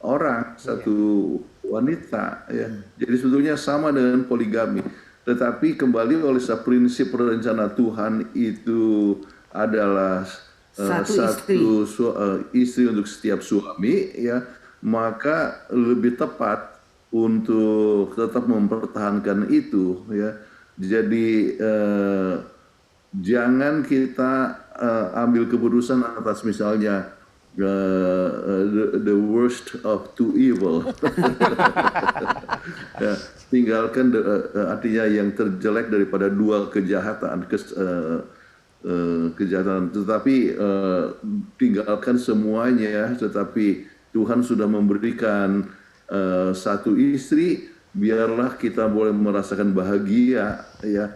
orang, satu wanita. Ya. Jadi sebetulnya sama dengan poligami. Tetapi kembali oleh prinsip rencana Tuhan itu adalah satu istri untuk setiap suami, ya, maka lebih tepat untuk tetap mempertahankan itu, ya. Jadi jangan kita ambil keputusan atas misalnya the worst of two evil. Ya, tinggalkan artinya yang terjelek daripada dua kejahatan. Kejahatan, tetapi tinggalkan semuanya. Tetapi Tuhan sudah memberikan satu istri, biarlah kita boleh merasakan bahagia, ya,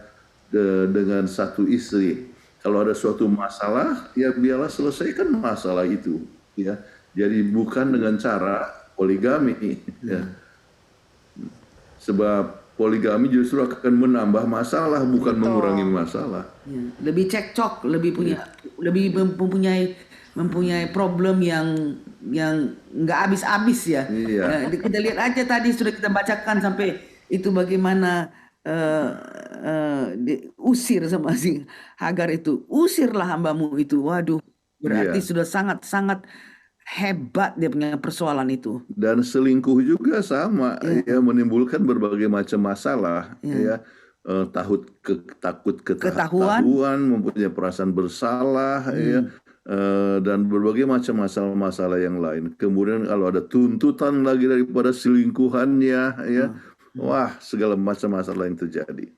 dengan satu istri. Kalau ada suatu masalah, ya biarlah selesaikan masalah itu, ya. Jadi bukan dengan cara poligami, ya. Sebab poligami justru akan menambah masalah, bukan mengurangi masalah. Ya, lebih cekcok, lebih mempunyai problem yang nggak habis-habis ya. Iya. Kita lihat aja tadi sudah kita bacakan sampai itu bagaimana diusir sama si Hagar itu. Usirlah hambamu itu. Waduh, berarti Iya. sudah sangat-sangat hebat dia punya persoalan itu. Dan selingkuh juga sama, ya, menimbulkan berbagai macam masalah, ya. Takut ketahuan, mempunyai perasaan bersalah, ya, dan berbagai macam masalah-masalah yang lain. Kemudian kalau ada tuntutan lagi daripada selingkuhannya, ya, wah, segala macam masalah yang terjadi.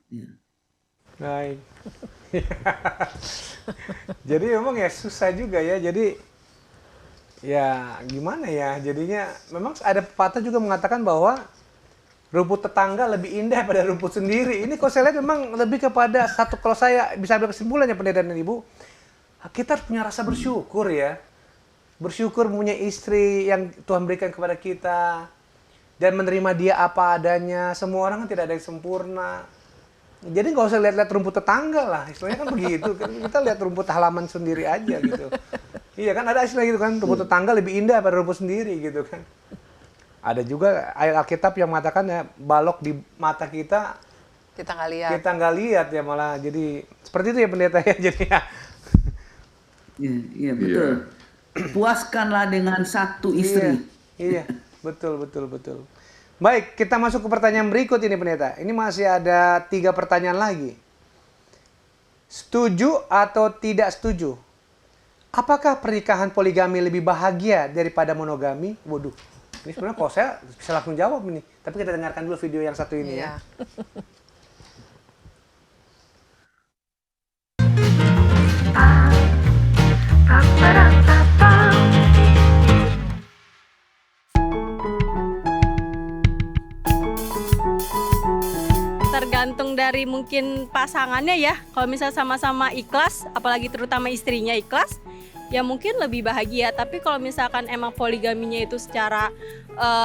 Baik. Jadi memang ya susah juga ya. Jadi ya gimana ya, jadinya memang ada pepatah juga mengatakan bahwa rumput tetangga lebih indah pada rumput sendiri. Ini kalau saya lihat memang lebih kepada satu, kalau saya bisa ambil kesimpulannya pendeta dan ibu, kita harus punya rasa bersyukur ya. Bersyukur punya istri yang Tuhan berikan kepada kita dan menerima dia apa adanya. Semua orang kan tidak ada yang sempurna. Jadi nggak usah lihat-lihat rumput tetangga lah, istilahnya kan begitu. Kita lihat rumput halaman sendiri aja gitu. Iya kan, ada istilah gitu kan, rumput tetangga lebih indah pada rumput sendiri gitu kan. Ada juga ayat Alkitab yang mengatakan ya, balok di mata kita nggak lihat ya, malah jadi seperti itu ya pendeta ya. Jadi ya. Iya betul. Puaskanlah dengan satu istri. Iya, betul. Baik, kita masuk ke pertanyaan berikut ini pendeta. Ini masih ada 3 pertanyaan lagi. Setuju atau tidak setuju? Apakah pernikahan poligami lebih bahagia daripada monogami? Waduh, ini sebenarnya kalau saya bisa langsung jawab ini. Tapi kita dengarkan dulu video yang satu ini ya. tergantung dari mungkin pasangannya ya. Kalau misalnya sama-sama ikhlas, apalagi terutama istrinya ikhlas, ya mungkin lebih bahagia. Tapi kalau misalkan emang poligaminya itu secara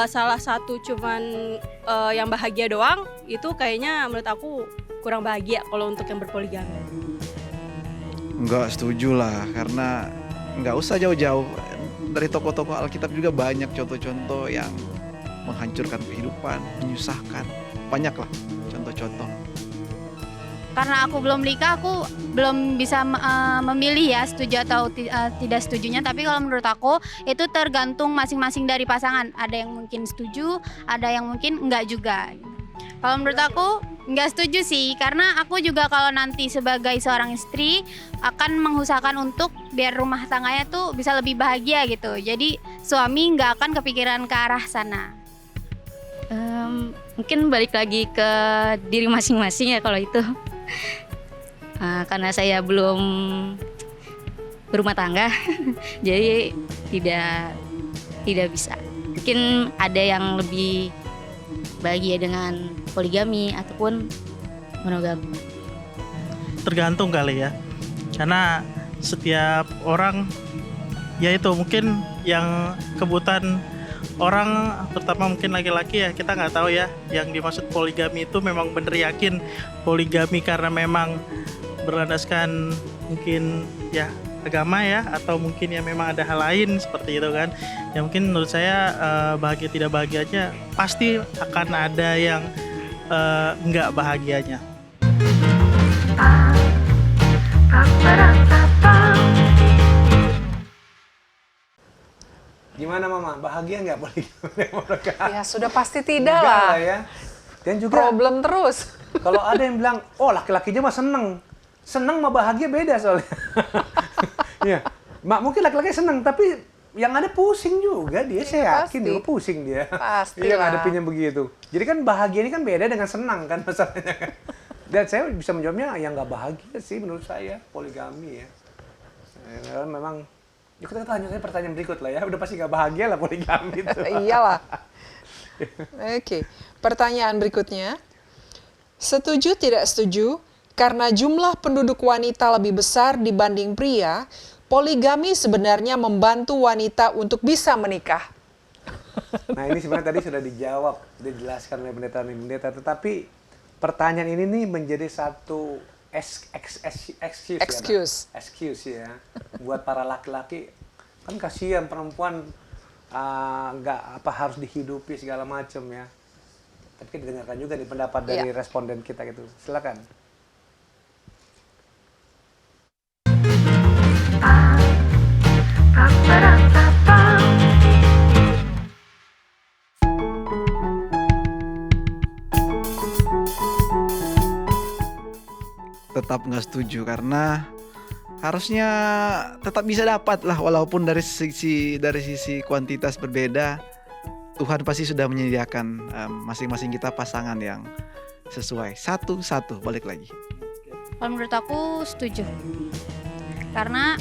salah satu cuman yang bahagia doang, itu kayaknya menurut aku kurang bahagia kalau untuk yang berpoligami. Enggak setuju lah, karena nggak usah jauh-jauh. Dari tokoh-tokoh Alkitab juga banyak contoh-contoh yang menghancurkan kehidupan, menyusahkan. Banyak lah contoh-contoh. Karena aku belum nikah, aku belum bisa memilih ya setuju atau tidak setujunya. Tapi kalau menurut aku itu tergantung masing-masing dari pasangan. Ada yang mungkin setuju, ada yang mungkin enggak juga. Kalau menurut aku enggak setuju sih, karena aku juga kalau nanti sebagai seorang istri akan mengusahakan untuk biar rumah tangganya tuh bisa lebih bahagia gitu. Jadi suami enggak akan kepikiran ke arah sana. Mungkin balik lagi ke diri masing-masing ya kalau itu. Karena saya belum berumah tangga, jadi tidak bisa. Mungkin ada yang lebih bahagia dengan poligami ataupun monogami. Tergantung kali ya, karena setiap orang ya itu mungkin yang kebutuhan orang, terutama mungkin laki-laki ya, kita nggak tahu ya yang dimaksud poligami itu memang bener yakin poligami karena memang berlandaskan mungkin ya agama ya, atau mungkin ya memang ada hal lain seperti itu kan. Ya mungkin menurut saya bahagia tidak bahagianya pasti akan ada yang nggak bahagianya. Gimana Mama? Bahagia nggak poligami? Ya sudah pasti tidak Enggak lah. ya. Dan juga Problem terus. kalau ada yang bilang, oh laki-lakinya mah seneng mah bahagia beda soalnya. Iya, mungkin laki-laki seneng, tapi yang ada pusing juga dia. Saya yakin pasti. juga pusing dia. Pasti Iya lah. ngadepinnya begitu. Jadi kan bahagia ini kan beda dengan senang kan masalahnya kan. Dan saya bisa menjawabnya yang nggak bahagia sih menurut saya poligami ya. Memang kita tanya saya pertanyaan berikut lah ya. Udah pasti nggak bahagia lah poligami itu. Iyalah. Oke, pertanyaan berikutnya. Setuju tidak setuju? Karena jumlah penduduk wanita lebih besar dibanding pria, poligami sebenarnya membantu wanita untuk bisa menikah. Nah ini sebenarnya tadi sudah dijawab, dijelaskan oleh pendeta, tetapi pertanyaan ini nih menjadi satu excuse ya buat para laki-laki. Kan kasihan perempuan nggak harus dihidupi segala macam ya. Tapi kita dengarkan juga nih pendapat dari responden kita gitu. Silakan. Tetap nggak setuju, karena harusnya tetap bisa dapat lah, walaupun dari sisi kuantitas berbeda. Tuhan pasti sudah menyediakan masing-masing kita pasangan yang sesuai. Satu-satu, balik lagi. Kalau menurut aku setuju. Karena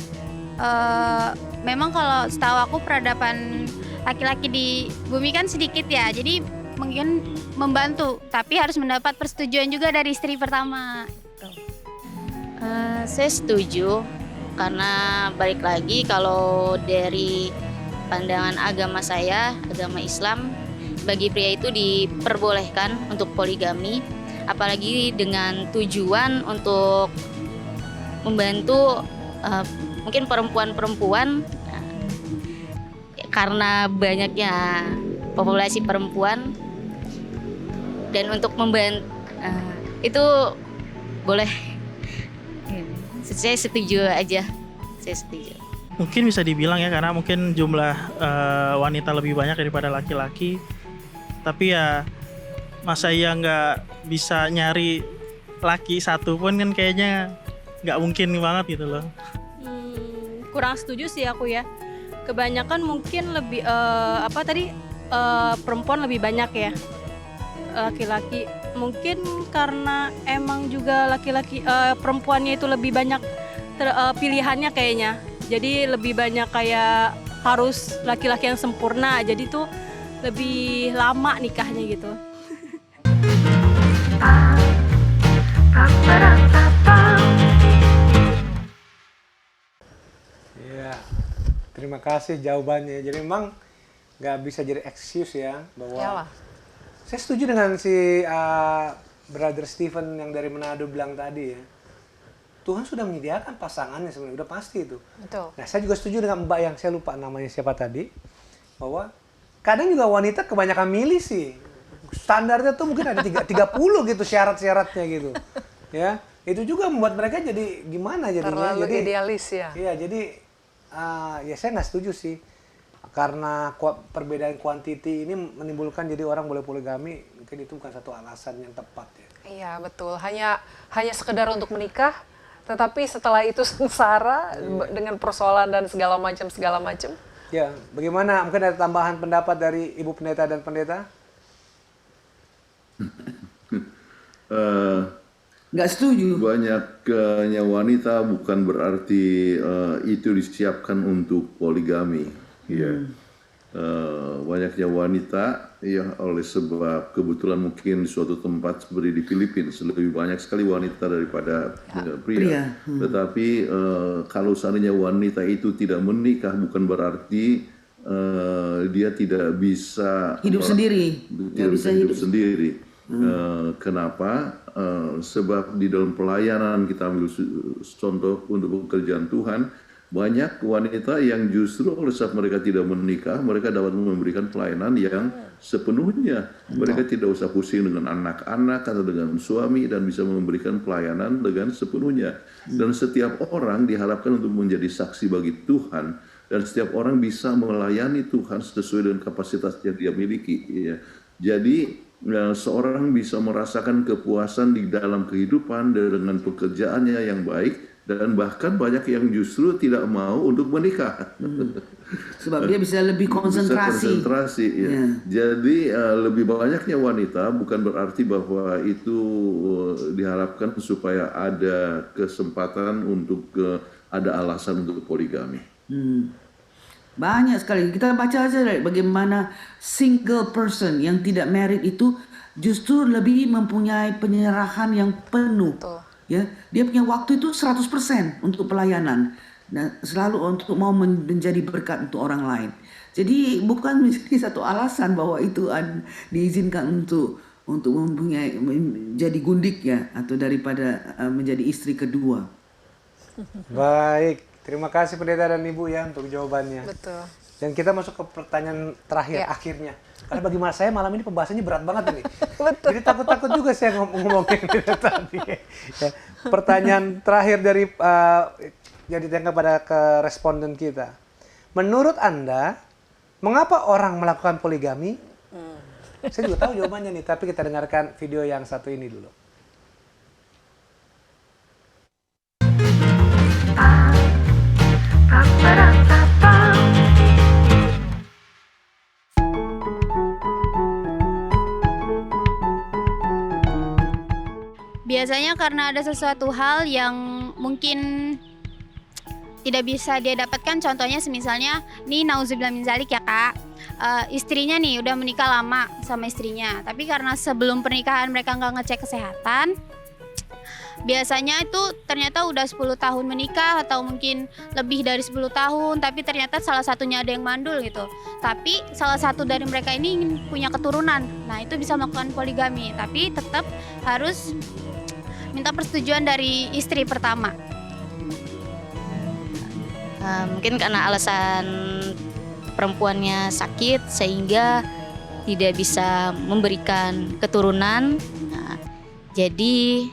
memang kalau setahu aku peradaban laki-laki di bumi kan sedikit ya. Jadi mungkin membantu, tapi harus mendapat persetujuan juga dari istri pertama. Saya setuju, karena balik lagi kalau dari pandangan agama saya, agama Islam, bagi pria itu diperbolehkan untuk poligami, apalagi dengan tujuan untuk membantu mungkin perempuan-perempuan, karena banyaknya populasi perempuan, dan untuk membantu itu boleh. Saya setuju aja, saya setuju. Mungkin bisa dibilang ya, karena mungkin jumlah wanita lebih banyak daripada laki-laki. Tapi ya masa iya nggak bisa nyari laki satu pun kan kayaknya nggak mungkin banget gitu loh. Kurang setuju sih aku ya. Kebanyakan mungkin lebih perempuan lebih banyak ya. Laki-laki mungkin karena emang juga laki-laki perempuannya itu lebih banyak pilihannya kayaknya. Jadi lebih banyak kayak harus laki-laki yang sempurna. Jadi tuh lebih lama nikahnya gitu. kasih jawabannya. Jadi memang nggak bisa jadi excuse ya bahwa Iyalah. saya setuju dengan si Brother Stephen yang dari Manado bilang tadi ya. Tuhan sudah menyediakan pasangannya sebenarnya, udah pasti itu. Betul. Nah, saya juga setuju dengan Mbak yang saya lupa namanya siapa tadi, bahwa kadang juga wanita kebanyakan milih sih. Standarnya tuh mungkin ada 30 gitu syarat-syaratnya gitu. Ya, itu juga membuat mereka jadi gimana jadinya. Terlalu Jadi idealis ya. iya, jadi ya saya nggak setuju sih. Karena perbedaan kuantiti ini menimbulkan jadi orang boleh poligami, mungkin itu bukan satu alasan yang tepat ya. Iya betul. Hanya sekedar untuk menikah, tetapi setelah itu sengsara dengan persoalan dan segala macam. Ya, bagaimana? Mungkin ada tambahan pendapat dari Ibu Pendeta dan Pendeta? Nggak setuju. Banyaknya wanita bukan berarti itu disiapkan untuk poligami. Ya. Banyaknya wanita ya oleh sebab kebetulan mungkin di suatu tempat seperti di Filipina lebih banyak sekali wanita daripada pria. Tetapi kalau seandainya wanita itu tidak menikah bukan berarti dia tidak bisa Hidup sendiri. Tidak bisa hidup sendiri. Kenapa? Sebab di dalam pelayanan kita ambil contoh untuk pekerjaan Tuhan, banyak wanita yang justru oleh sebab mereka tidak menikah, mereka dapat memberikan pelayanan yang sepenuhnya. Mereka tidak usah pusing dengan anak-anak atau dengan suami dan bisa memberikan pelayanan dengan sepenuhnya. Dan setiap orang diharapkan untuk menjadi saksi bagi Tuhan, dan setiap orang bisa melayani Tuhan sesuai dengan kapasitas yang dia miliki. Ya. Jadi seorang bisa merasakan kepuasan di dalam kehidupan dengan pekerjaannya yang baik, dan bahkan banyak yang justru tidak mau untuk menikah. Sebab dia bisa lebih konsentrasi. Ya. Jadi lebih banyaknya wanita bukan berarti bahwa itu diharapkan supaya ada kesempatan untuk ada alasan untuk poligami. Banyak sekali. Kita baca aja bagaimana single person yang tidak married itu justru lebih mempunyai penyerahan yang penuh. Betul. Ya, dia punya waktu itu 100% untuk pelayanan dan selalu untuk mau menjadi berkat untuk orang lain. Jadi bukan menjadi satu alasan bahwa itu diizinkan untuk mempunyai menjadi gundik ya, atau daripada menjadi istri kedua. Baik, terima kasih Pendeta dan Ibu ya untuk jawabannya. Betul. Dan kita masuk ke pertanyaan terakhir akhirnya. Karena bagi saya malam ini pembahasannya berat banget ini. Betul. Jadi takut-takut juga saya ngomongin itu tadi. Ya. Pertanyaan terakhir dari yang ditanya kepada responden kita. Menurut Anda, mengapa orang melakukan poligami? Saya juga tahu jawabannya nih, tapi kita dengarkan video yang satu ini dulu. Biasanya karena ada sesuatu hal yang mungkin tidak bisa dia dapatkan, contohnya semisalnya nih nauzubillah min zalik ya Kak, istrinya nih udah menikah lama sama istrinya, tapi karena sebelum pernikahan mereka nggak ngecek kesehatan, biasanya itu ternyata udah 10 tahun menikah atau mungkin lebih dari 10 tahun, tapi ternyata salah satunya ada yang mandul gitu, tapi salah satu dari mereka ini ingin punya keturunan, nah itu bisa melakukan poligami, tapi tetap harus minta persetujuan dari istri pertama. Mungkin karena alasan perempuannya sakit sehingga tidak bisa memberikan keturunan. Nah, jadi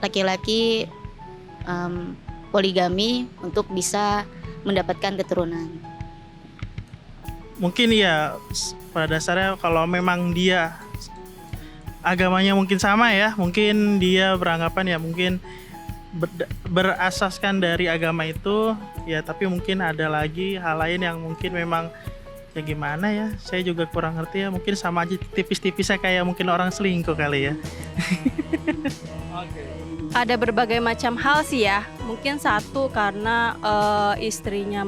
laki-laki poligami untuk bisa mendapatkan keturunan. Mungkin ya pada dasarnya kalau memang dia agamanya mungkin sama ya, mungkin dia beranggapan ya mungkin berasaskan dari agama itu ya, tapi mungkin ada lagi hal lain yang mungkin memang ya gimana ya, saya juga kurang ngerti ya, mungkin sama aja tipis-tipisnya kayak mungkin orang selingkuh kali ya. Ada berbagai macam hal sih ya, mungkin satu karena istrinya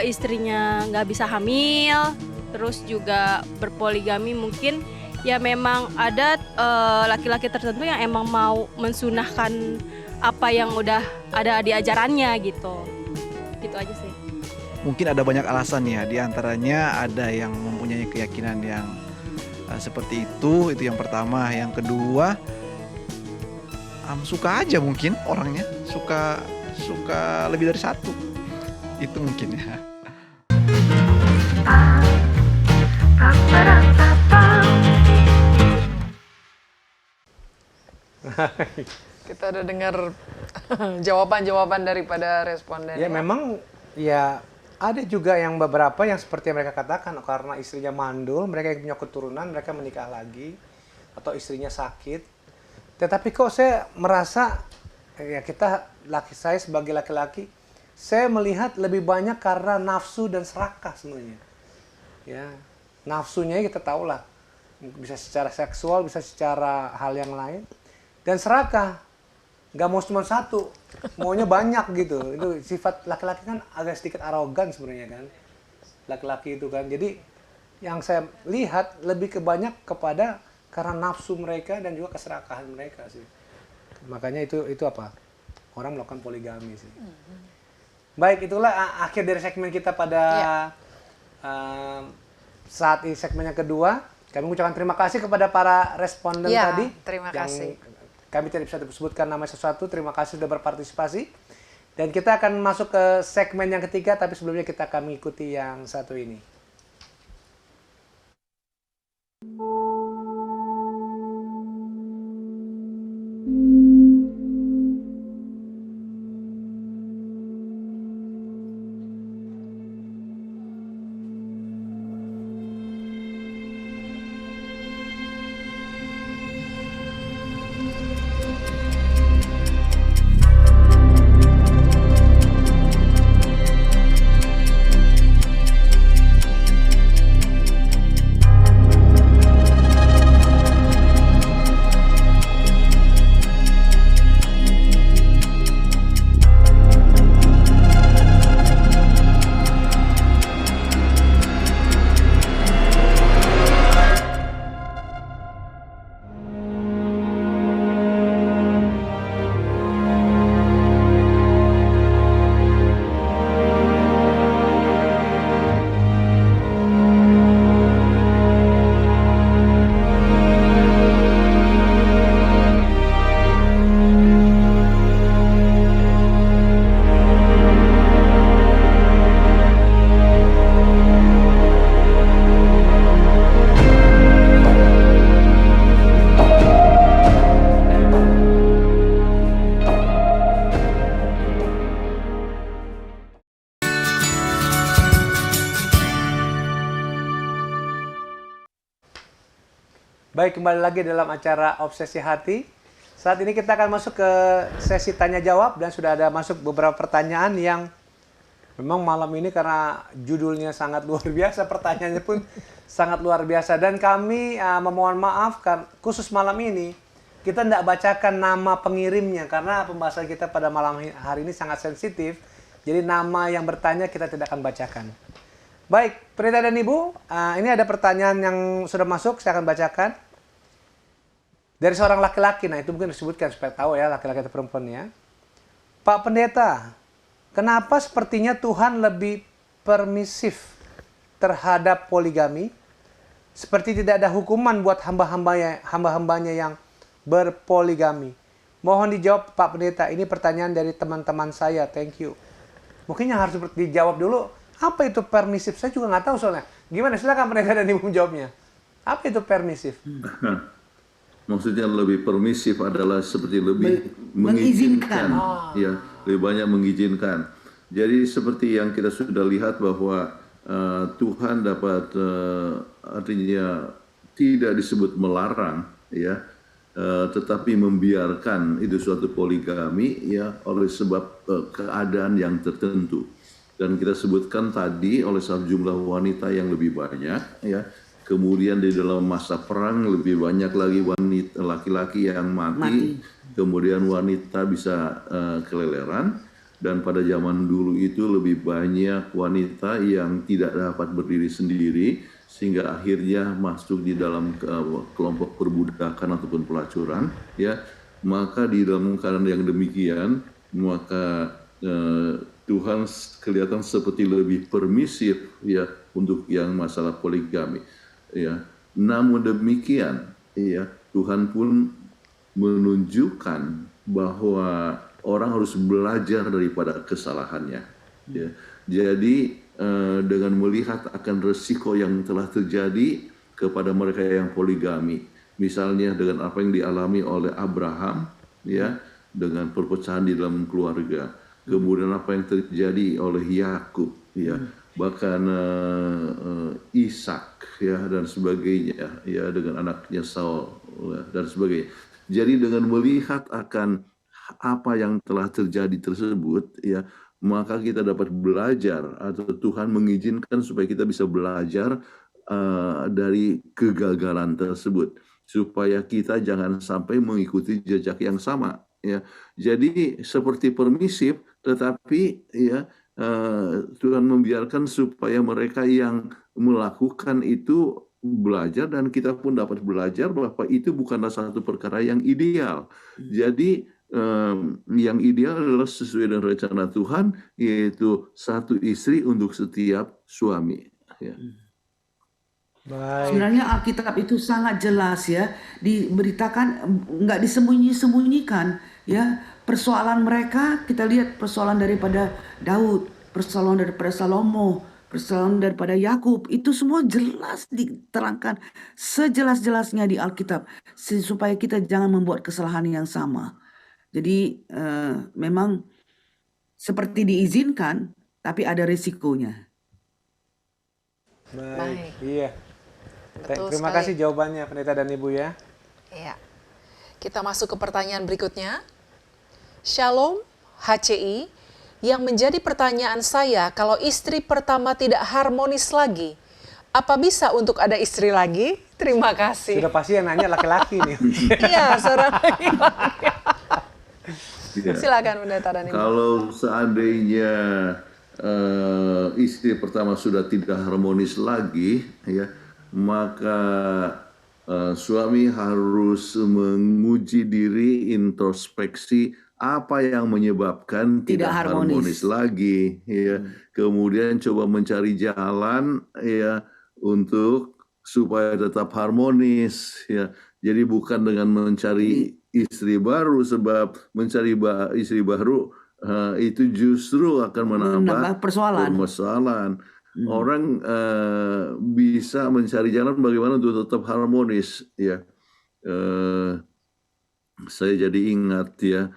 istrinya nggak bisa hamil, terus juga berpoligami mungkin ya memang ada laki-laki tertentu yang emang mau mensunahkan apa yang udah ada di ajarannya gitu. Gitu aja sih. Mungkin ada banyak alasan ya, di antaranya ada yang mempunyai keyakinan yang seperti itu yang pertama. Yang kedua, suka aja mungkin orangnya, suka lebih dari satu. Itu mungkin ya. Kita udah dengar jawaban-jawaban daripada responden. Ya memang ya ada juga yang beberapa yang seperti yang mereka katakan, karena istrinya mandul, mereka yang punya keturunan, mereka menikah lagi, atau istrinya sakit. Tetapi kok saya merasa, ya saya sebagai laki-laki, saya melihat lebih banyak karena nafsu dan serakah sebenarnya. Ya, nafsunya kita tahulah, bisa secara seksual, bisa secara hal yang lain, dan serakah. Nggak mau cuma satu, maunya banyak gitu. Itu sifat laki-laki kan agak sedikit arogan sebenarnya kan, laki-laki itu kan. Jadi yang saya lihat lebih kebanyak kepada karena nafsu mereka dan juga keserakahan mereka sih. Makanya itu apa? Orang melakukan poligami sih. Baik, itulah akhir dari segmen kita pada saat ini, segmen yang kedua. Kami mengucapkan terima kasih kepada para responden tadi. Terima kasih. Kami tidak bisa disebutkan nama sesuatu. Terima kasih sudah berpartisipasi. Dan kita akan masuk ke segmen yang ketiga, tapi sebelumnya kita akan mengikuti yang satu ini. Baik, kembali lagi dalam acara Obsesi Hati. Saat ini kita akan masuk ke sesi tanya jawab dan sudah ada masuk beberapa pertanyaan yang memang malam ini karena judulnya sangat luar biasa, pertanyaannya pun sangat luar biasa. Dan kami memohon maaf khusus malam ini kita tidak bacakan nama pengirimnya karena pembahasan kita pada malam hari ini sangat sensitif. Jadi nama yang bertanya kita tidak akan bacakan. Baik, Pendeta dan Ibu, ini ada pertanyaan yang sudah masuk, saya akan bacakan. Dari seorang laki-laki, nah itu mungkin disebutkan supaya tahu ya laki-laki atau perempuan ya. Pak Pendeta, kenapa sepertinya Tuhan lebih permisif terhadap poligami? Seperti tidak ada hukuman buat hamba-hambanya yang berpoligami. Mohon dijawab Pak Pendeta, ini pertanyaan dari teman-teman saya, thank you. Mungkin yang harus dijawab dulu, apa itu permisif? Saya juga nggak tahu soalnya. Gimana? Silakan Pendeta dan Ibu menjawabnya. Apa itu permisif? Maksudnya lebih permisif adalah seperti lebih mengizinkan. Ya, lebih banyak mengizinkan. Jadi seperti yang kita sudah lihat bahwa Tuhan dapat artinya tidak disebut melarang, ya, tetapi membiarkan itu suatu poligami, ya, oleh sebab keadaan yang tertentu. Dan kita sebutkan tadi oleh sebab jumlah wanita yang lebih banyak, ya. Kemudian di dalam masa perang lebih banyak lagi wanita laki-laki yang mati. Kemudian wanita bisa keleleran, dan pada zaman dulu itu lebih banyak wanita yang tidak dapat berdiri sendiri sehingga akhirnya masuk di dalam kelompok perbudakan ataupun pelacuran, ya. Maka di dalam keadaan yang demikian maka Tuhan kelihatan seperti lebih permisif ya untuk yang masalah poligami ya. Namun demikian ya, Tuhan pun menunjukkan bahwa orang harus belajar daripada kesalahannya ya. Jadi dengan melihat akan resiko yang telah terjadi kepada mereka yang poligami, misalnya dengan apa yang dialami oleh Abraham ya, dengan perpecahan di dalam keluarga, kemudian apa yang terjadi oleh Yakub ya, bahkan Ishak ya dan sebagainya ya, dengan anaknya Saul dan sebagainya. Jadi dengan melihat akan apa yang telah terjadi tersebut ya, maka kita dapat belajar, atau Tuhan mengizinkan supaya kita bisa belajar dari kegagalan tersebut, supaya kita jangan sampai mengikuti jejak yang sama ya. Jadi seperti permisif, tetapi ya Tuhan membiarkan supaya mereka yang melakukan itu belajar, dan kita pun dapat belajar bahwa itu bukanlah satu perkara yang ideal. Jadi yang ideal adalah sesuai dengan rencana Tuhan, yaitu satu istri untuk setiap suami ya. Baik. Sebenarnya Alkitab itu sangat jelas ya, diberitakan, nggak disembunyi-sembunyikan ya. Persoalan mereka, kita lihat persoalan daripada Daud, persoalan daripada Salomo, persoalan daripada Yakub, itu semua jelas diterangkan sejelas-jelasnya di Alkitab, supaya kita jangan membuat kesalahan yang sama. Jadi memang seperti diizinkan, tapi ada risikonya. Baik. Iya. Betul Terima sekali. kasih jawabannya Pendeta dan Ibu ya. Ya. Kita masuk ke pertanyaan berikutnya. Shalom HCI, yang menjadi pertanyaan saya, kalau istri pertama tidak harmonis lagi, apa bisa untuk ada istri lagi? Terima kasih. Sudah pasti yang nanya laki-laki nih. Iya, seorang laki-laki. Ya. Silakan Pendeta dan Ibu. Kalau seandainya istri pertama sudah tidak harmonis lagi ya, maka suami harus menguji diri, introspeksi apa yang menyebabkan tidak harmonis lagi ya. Kemudian coba mencari jalan ya untuk supaya tetap harmonis ya. Jadi bukan dengan mencari istri baru, sebab mencari istri baru itu justru akan menambah permasalahan. Orang bisa mencari jalan bagaimana untuk tetap harmonis ya. Saya jadi ingat ya,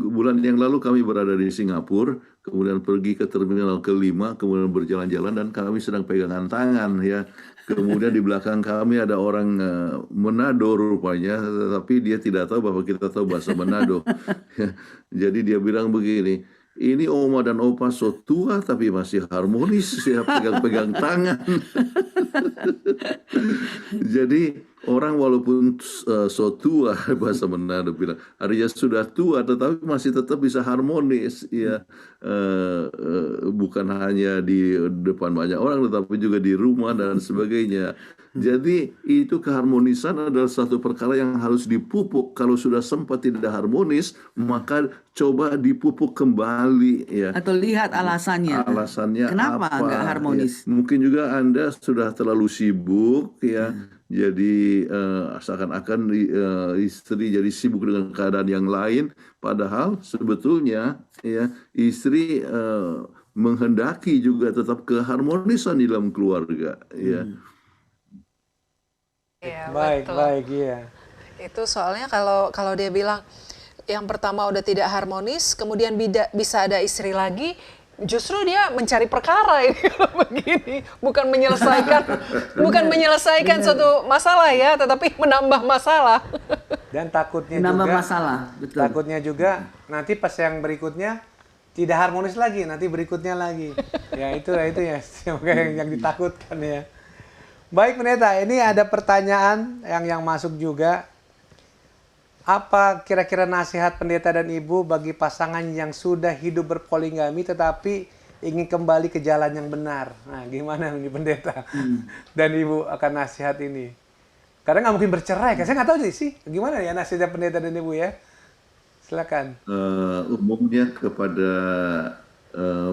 bulan yang lalu kami berada di Singapura, kemudian pergi ke terminal ke-5, kemudian berjalan-jalan dan kami sedang pegangan tangan ya. Kemudian di belakang kami ada orang Manado rupanya, tetapi dia tidak tahu bahwa kita tahu bahasa Manado. Jadi dia bilang begini, ini oma dan opa so tua tapi masih harmonis ya, pegang-pegang tangan. Jadi orang walaupun so tua, bahasa Manado bilang, artinya sudah tua tetapi masih tetap bisa harmonis ya. Bukan hanya di depan banyak orang tetapi juga di rumah dan sebagainya. Jadi itu keharmonisan adalah satu perkara yang harus dipupuk. Kalau sudah sempat tidak harmonis, maka coba dipupuk kembali ya. Atau lihat alasannya. Alasannya kenapa apa? nggak harmonis? Ya. Mungkin juga Anda sudah terlalu sibuk ya. Jadi seakan-akan istri jadi sibuk dengan keadaan yang lain, padahal sebetulnya ya istri menghendaki juga tetap keharmonisan di dalam keluarga ya. Ya, Baik, betul. baik, iya. Itu soalnya kalau dia bilang yang pertama udah tidak harmonis, kemudian bisa ada istri lagi, justru dia mencari perkara ini kalau begini, bukan menyelesaikan suatu masalah ya, tetapi menambah masalah. Dan takutnya Menambah juga, masalah, betul. takutnya juga nanti pas yang berikutnya tidak harmonis lagi, nanti berikutnya lagi. Ya itu ya yang ditakutkan ya. Baik Pendeta, ini ada pertanyaan yang masuk juga. Apa kira-kira nasihat Pendeta dan Ibu bagi pasangan yang sudah hidup berpoligami tetapi ingin kembali ke jalan yang benar? Nah, gimana ini Pendeta dan Ibu akan nasihat ini? Karena nggak mungkin bercerai, kan? Saya nggak tahu sih, gimana ya nasihatnya Pendeta dan Ibu ya? Silakan. Umumnya kepada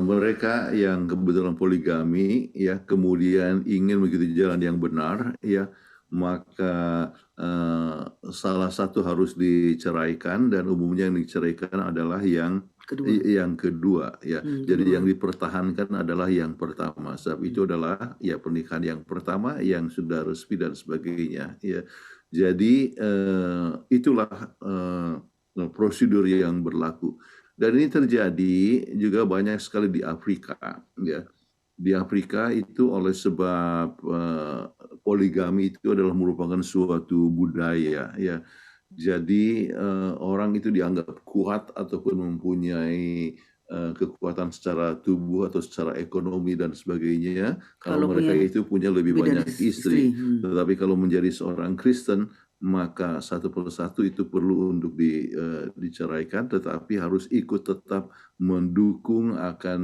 mereka yang kebetulan poligami, ya, kemudian ingin mengikuti jalan yang benar, ya, maka salah satu harus diceraikan, dan umumnya yang diceraikan adalah yang kedua, ya. Jadi yang dipertahankan adalah yang pertama. Sebab itu adalah ya pernikahan yang pertama yang sudah resmi dan sebagainya, ya. Jadi itulah prosedur yang berlaku. Dan ini terjadi juga banyak sekali di Afrika, ya. Di Afrika itu oleh sebab poligami itu adalah merupakan suatu budaya, ya. Jadi orang itu dianggap kuat ataupun mempunyai kekuatan secara tubuh atau secara ekonomi dan sebagainya kalau mereka itu punya lebih banyak istri. Tetapi kalau menjadi seorang Kristen, maka satu persatu itu perlu untuk diceraikan, tetapi harus ikut tetap mendukung akan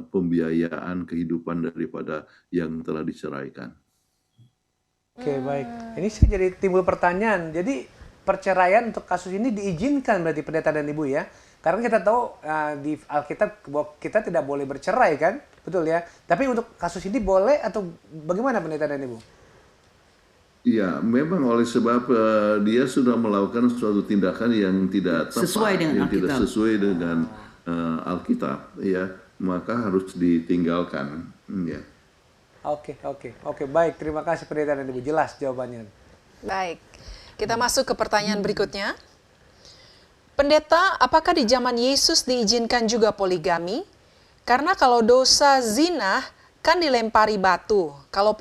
pembiayaan kehidupan daripada yang telah diceraikan. Oke, baik. Ini sih jadi timbul pertanyaan. Jadi perceraian untuk kasus ini diizinkan berarti pendeta dan ibu, ya? Karena kita tahu di Alkitab bahwa kita tidak boleh bercerai, kan? Betul, ya? Tapi untuk kasus ini boleh atau bagaimana pendeta dan ibu? Ya, memang oleh sebab dia sudah melakukan suatu tindakan yang tidak tepat, yang tidak sesuai dengan Alkitab, ya, maka harus ditinggalkan, ya. Oke, baik. Terima kasih pendeta dan ibu, jelas jawabannya. Baik, kita masuk ke pertanyaan berikutnya. Pendeta, apakah di zaman Yesus diizinkan juga poligami? Karena kalau dosa zina kan dilempari batu. Kalau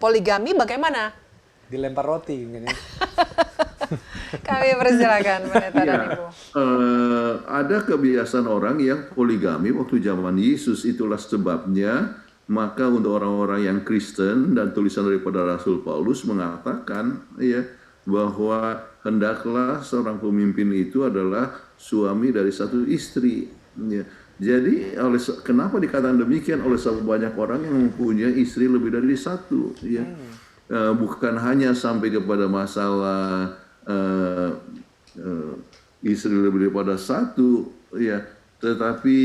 poligami bagaimana? Dilempar roti mungkin, ya. Kami persilakan pendeta dan ibu. Ada kebiasaan orang yang poligami waktu zaman Yesus, itulah sebabnya maka untuk orang-orang yang Kristen, dan tulisan daripada Rasul Paulus mengatakan, ya, bahwa hendaklah seorang pemimpin itu adalah suami dari satu istri, ya. Jadi kenapa dikatakan demikian? Oleh sebab banyak orang yang mempunyai istri lebih dari satu, ya. Bukan hanya sampai kepada masalah istri lebih daripada satu, ya, tetapi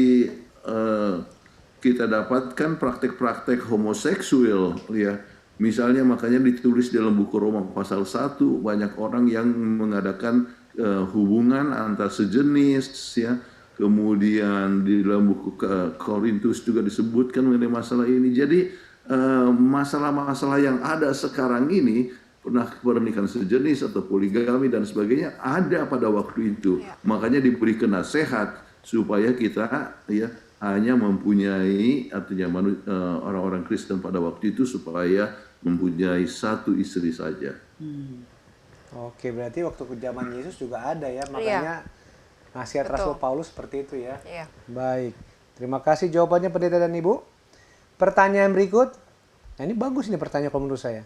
kita dapatkan praktek-praktek homoseksual, ya. Misalnya makanya ditulis dalam buku Roma pasal 1, banyak orang yang mengadakan hubungan antar sejenis, ya. Kemudian di dalam buku Korintus juga disebutkan mengenai masalah ini. Jadi masalah-masalah yang ada sekarang ini, pernikahan sejenis atau poligami dan sebagainya, ada pada waktu itu. Makanya diberikan nasihat supaya kita, ya, hanya mempunyai, artinya orang-orang Kristen pada waktu itu supaya mempunyai satu istri saja. Oke, berarti waktu ke zaman Yesus juga ada, ya, makanya nasihat Rasul Paulus seperti itu, ya. Baik, terima kasih jawabannya pendeta dan ibu. Pertanyaan berikut, nah ini bagus ini pertanyaan kalau menurut saya.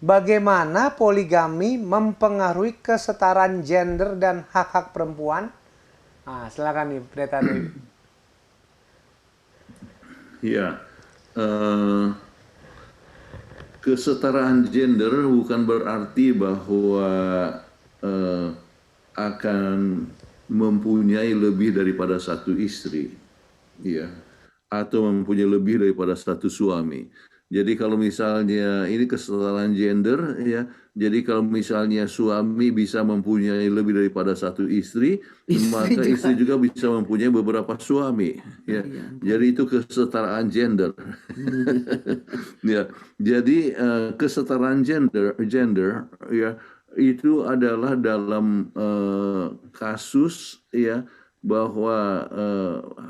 Bagaimana poligami mempengaruhi kesetaraan gender dan hak-hak perempuan? Nah, silakan nih pendeta dan ibu. Ya, kesetaraan gender bukan berarti bahwa akan mempunyai lebih daripada satu istri, ya, atau mempunyai lebih daripada satu suami. Jadi kalau misalnya ini kesetaraan gender, ya, jadi kalau misalnya suami bisa mempunyai lebih daripada satu istri, maka istri juga bisa mempunyai beberapa suami, ya. Jadi itu kesetaraan gender. Ya, jadi kesetaraan gender, ya, itu adalah dalam kasus, ya, bahwa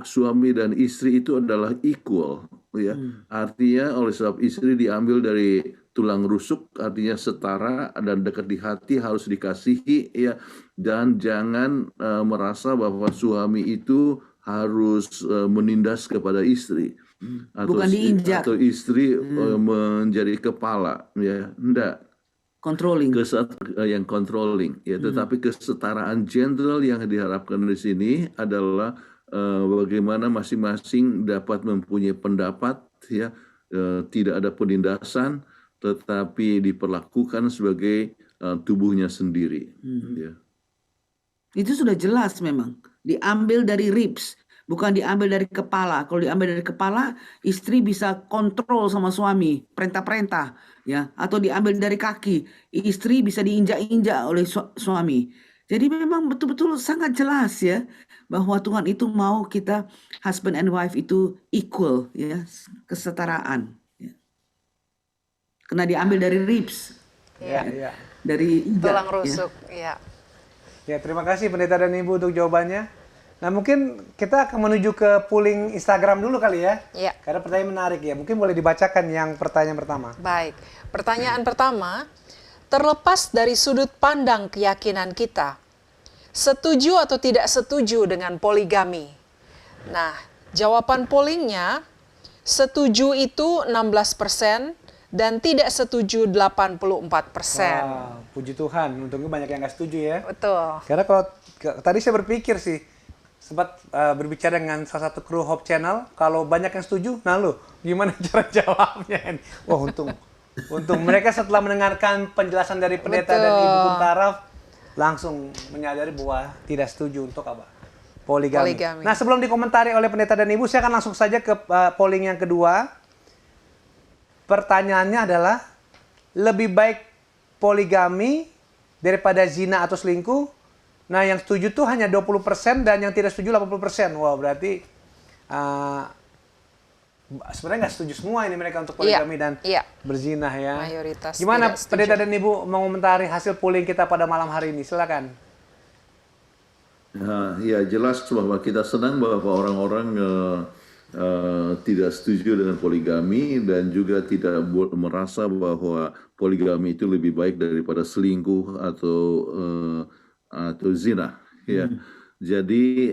suami dan istri itu adalah equal, ya. Artinya oleh sebab istri diambil dari tulang rusuk, artinya setara dan dekat di hati, harus dikasihi, ya, dan jangan merasa bahwa suami itu harus menindas kepada istri, atau istri menjadi kepala, ya, enggak. Controlling. Yang controlling, ya. Tetapi kesetaraan gender yang diharapkan di sini adalah bagaimana masing-masing dapat mempunyai pendapat, ya, tidak ada penindasan, tetapi diperlakukan sebagai tubuhnya sendiri. Ya. Itu sudah jelas memang. Diambil dari ribs, bukan diambil dari kepala. Kalau diambil dari kepala, istri bisa kontrol sama suami, perintah-perintah, ya. Atau diambil dari kaki, istri bisa diinjak-injak oleh suami. Jadi memang betul-betul sangat jelas ya bahwa Tuhan itu mau kita husband and wife itu equal, ya, kesetaraan. Ya. Kena diambil dari ribs, Ya. dari Tulang injak, ya. rusuk. Ya. Ya, terima kasih Pendeta dan Ibu untuk jawabannya. Nah, mungkin kita akan menuju ke polling Instagram dulu kali ya. Ya. Karena pertanyaan menarik ya. Mungkin boleh dibacakan yang pertanyaan pertama. Baik, pertanyaan pertama, terlepas dari sudut pandang keyakinan kita, setuju atau tidak setuju dengan poligami? Nah, jawaban pollingnya, setuju itu 16% dan tidak setuju 84%. Wow, puji Tuhan. Untungnya banyak yang nggak setuju ya. Betul. Karena kalau tadi saya berpikir sih, sempat berbicara dengan salah satu kru Hope Channel, kalau banyak yang setuju, nah lo gimana cara jawabnya? Wah, untung mereka setelah mendengarkan penjelasan dari pendeta dan Ibu Kuntaraf, langsung menyadari bahwa tidak setuju untuk apa? Poligami. Nah, sebelum dikomentari oleh pendeta dan Ibu, saya akan langsung saja ke polling yang kedua. Pertanyaannya adalah, lebih baik poligami daripada zina atau selingkuh? Nah, yang setuju tuh hanya 20% dan yang tidak setuju 80%. Wah, berarti sebenarnya nggak setuju semua ini mereka untuk poligami dan berzinah ya. Mayoritas. Gimana pendeta dan Ibu mengomentari hasil polling kita pada malam hari ini? Silakan. Ya, jelas bahwa kita senang bahwa orang-orang tidak setuju dengan poligami dan juga tidak merasa bahwa poligami itu lebih baik daripada selingkuh atau zina. Ya, jadi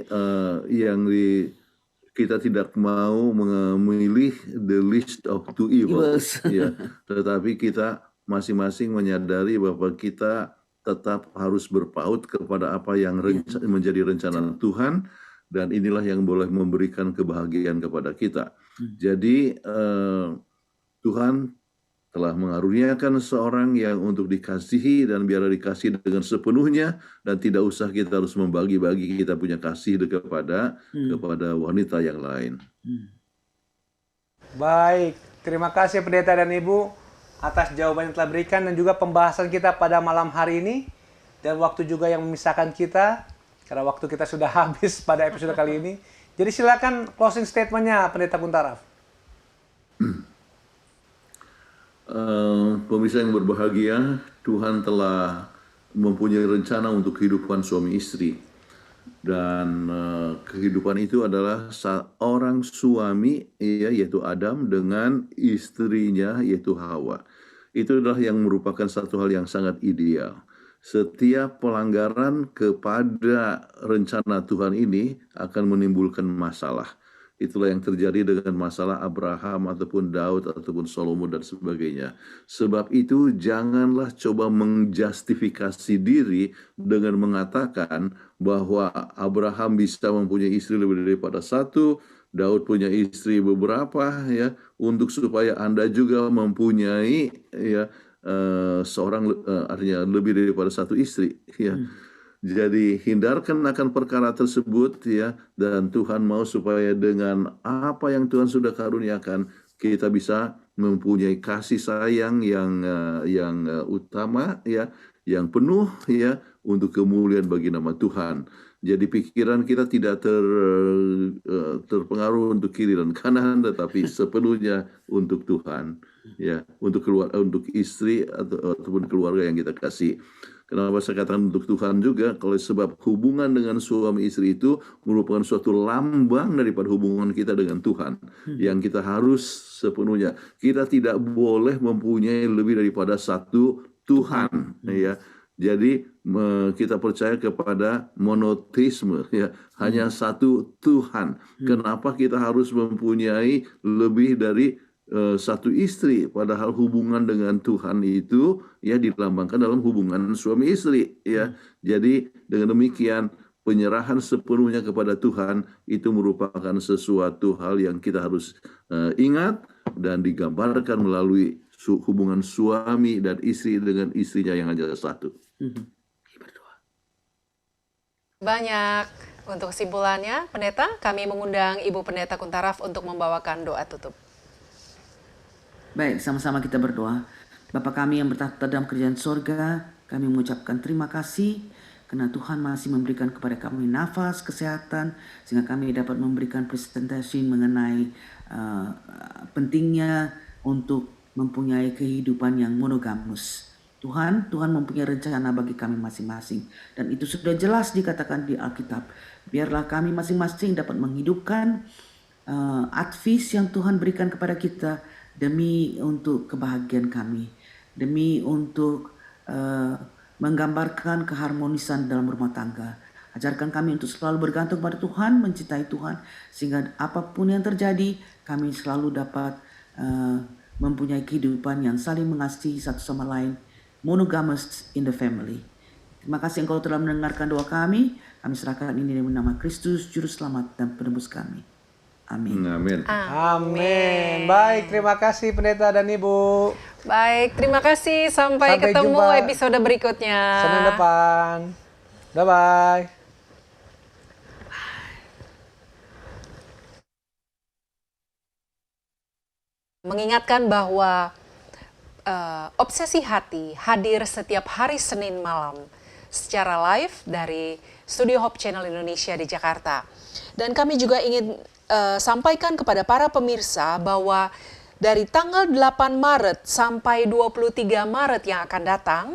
kita tidak mau memilih the least of two evils. Ya, tetapi kita masing-masing menyadari bahwa kita tetap harus berpaut kepada apa yang menjadi rencana Tuhan. Dan inilah yang boleh memberikan kebahagiaan kepada kita. Jadi Tuhan telah mengaruniakan seorang yang untuk dikasihi dan biarlah dikasihi dengan sepenuhnya dan tidak usah kita harus membagi-bagi kita punya kasih kepada wanita yang lain. Baik, terima kasih pendeta dan Ibu atas jawaban yang telah berikan dan juga pembahasan kita pada malam hari ini dan waktu juga yang memisahkan kita. Karena waktu kita sudah habis pada episode kali ini. Jadi silakan closing statement-nya Pendeta Kuntaraf. Pemirsa yang berbahagia, Tuhan telah mempunyai rencana untuk kehidupan suami istri. Dan kehidupan itu adalah seorang suami yaitu Adam dengan istrinya yaitu Hawa. Itu adalah yang merupakan satu hal yang sangat ideal. Setiap pelanggaran kepada rencana Tuhan ini akan menimbulkan masalah. Itulah yang terjadi dengan masalah Abraham ataupun Daud ataupun Salomo dan sebagainya. Sebab itu janganlah coba menjustifikasi diri dengan mengatakan bahwa Abraham bisa mempunyai istri lebih daripada satu, Daud punya istri beberapa, ya, untuk supaya Anda juga mempunyai seorang artinya lebih daripada satu istri, ya. Jadi hindarkan akan perkara tersebut, ya, dan Tuhan mau supaya dengan apa yang Tuhan sudah karuniakan kita bisa mempunyai kasih sayang yang utama, ya, yang penuh, ya, untuk kemuliaan bagi nama Tuhan. Jadi pikiran kita tidak terpengaruh untuk kiri dan kanan, tetapi sepenuhnya untuk Tuhan, ya, untuk istri ataupun keluarga yang kita kasih. Kenapa saya katakan untuk Tuhan juga? Kalau sebab hubungan dengan suami istri itu merupakan suatu lambang daripada hubungan kita dengan Tuhan, yang kita harus sepenuhnya. Kita tidak boleh mempunyai lebih daripada satu Tuhan, ya. Jadi kita percaya kepada monoteisme, ya, hanya satu Tuhan. Kenapa kita harus mempunyai lebih dari satu istri, padahal hubungan dengan Tuhan itu, ya, dilambangkan dalam hubungan suami istri, ya. Jadi dengan demikian penyerahan sepenuhnya kepada Tuhan itu merupakan sesuatu hal yang kita harus ingat dan digambarkan melalui hubungan suami dan istri dengan istrinya yang hanya satu. Banyak. Untuk kesimpulannya, Pendeta, kami mengundang Ibu Pendeta Kuntaraf untuk membawakan doa tutup. Baik, sama-sama kita berdoa. Bapa kami yang bertahta dalam kerajaan sorga, kami mengucapkan terima kasih karena Tuhan masih memberikan kepada kami nafas, kesehatan, sehingga kami dapat memberikan presentasi mengenai pentingnya untuk mempunyai kehidupan yang monogamus. Tuhan mempunyai rencana bagi kami masing-masing. Dan itu sudah jelas dikatakan di Alkitab. Biarlah kami masing-masing dapat menghidupkan advis yang Tuhan berikan kepada kita demi untuk kebahagiaan kami. Demi untuk menggambarkan keharmonisan dalam rumah tangga. Ajarkan kami untuk selalu bergantung pada Tuhan, mencintai Tuhan. Sehingga apapun yang terjadi, kami selalu dapat mempunyai kehidupan yang saling mengasihi satu sama lain. Monogamous in the family. Terima kasih Engkau telah mendengarkan doa kami. Kami serahkan ini dalam nama Kristus, Juru Selamat dan Penebus kami. Amin. Amin. Amin. Baik, terima kasih Pendeta dan Ibu. Baik, terima kasih. Sampai ketemu jumpa episode berikutnya. Senin depan. Bye-bye. Mengingatkan bahwa Obsesi Hati hadir setiap hari Senin malam secara live dari Studio Hope Channel Indonesia di Jakarta. Dan kami juga ingin sampaikan kepada para pemirsa bahwa dari tanggal 8 Maret sampai 23 Maret yang akan datang,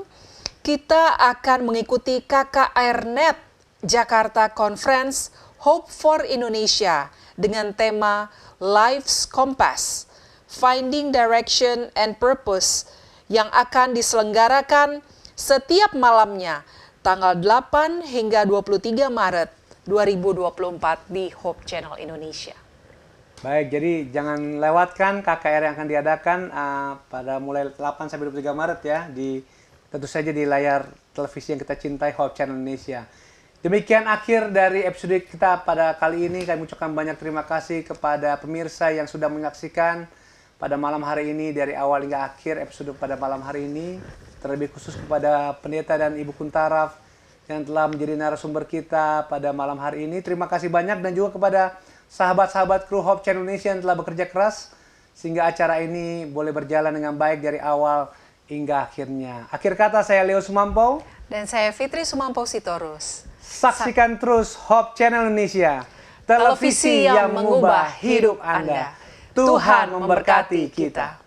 kita akan mengikuti KKRNet Jakarta Conference Hope for Indonesia dengan tema Life's Compass, Finding Direction and Purpose, yang akan diselenggarakan setiap malamnya tanggal 8 hingga 23 Maret 2024 di Hope Channel Indonesia. Baik, jadi jangan lewatkan KKR yang akan diadakan pada mulai 8 sampai 23 Maret ya, tentu saja di layar televisi yang kita cintai, Hope Channel Indonesia. Demikian akhir dari episode kita pada kali ini. Kami ucapkan banyak terima kasih kepada pemirsa yang sudah menyaksikan pada malam hari ini dari awal hingga akhir episode pada malam hari ini. Terlebih khusus kepada Pendeta dan Ibu Kuntaraf yang telah menjadi narasumber kita pada malam hari ini. Terima kasih banyak, dan juga kepada sahabat-sahabat kru Hope Channel Indonesia yang telah bekerja keras sehingga acara ini boleh berjalan dengan baik dari awal hingga akhirnya. Akhir kata, saya Leo Sumampo. Dan saya Fitri Sumampo Sitorus. Saksikan terus Hope Channel Indonesia, televisi yang mengubah hidup Anda. Tuhan memberkati kita.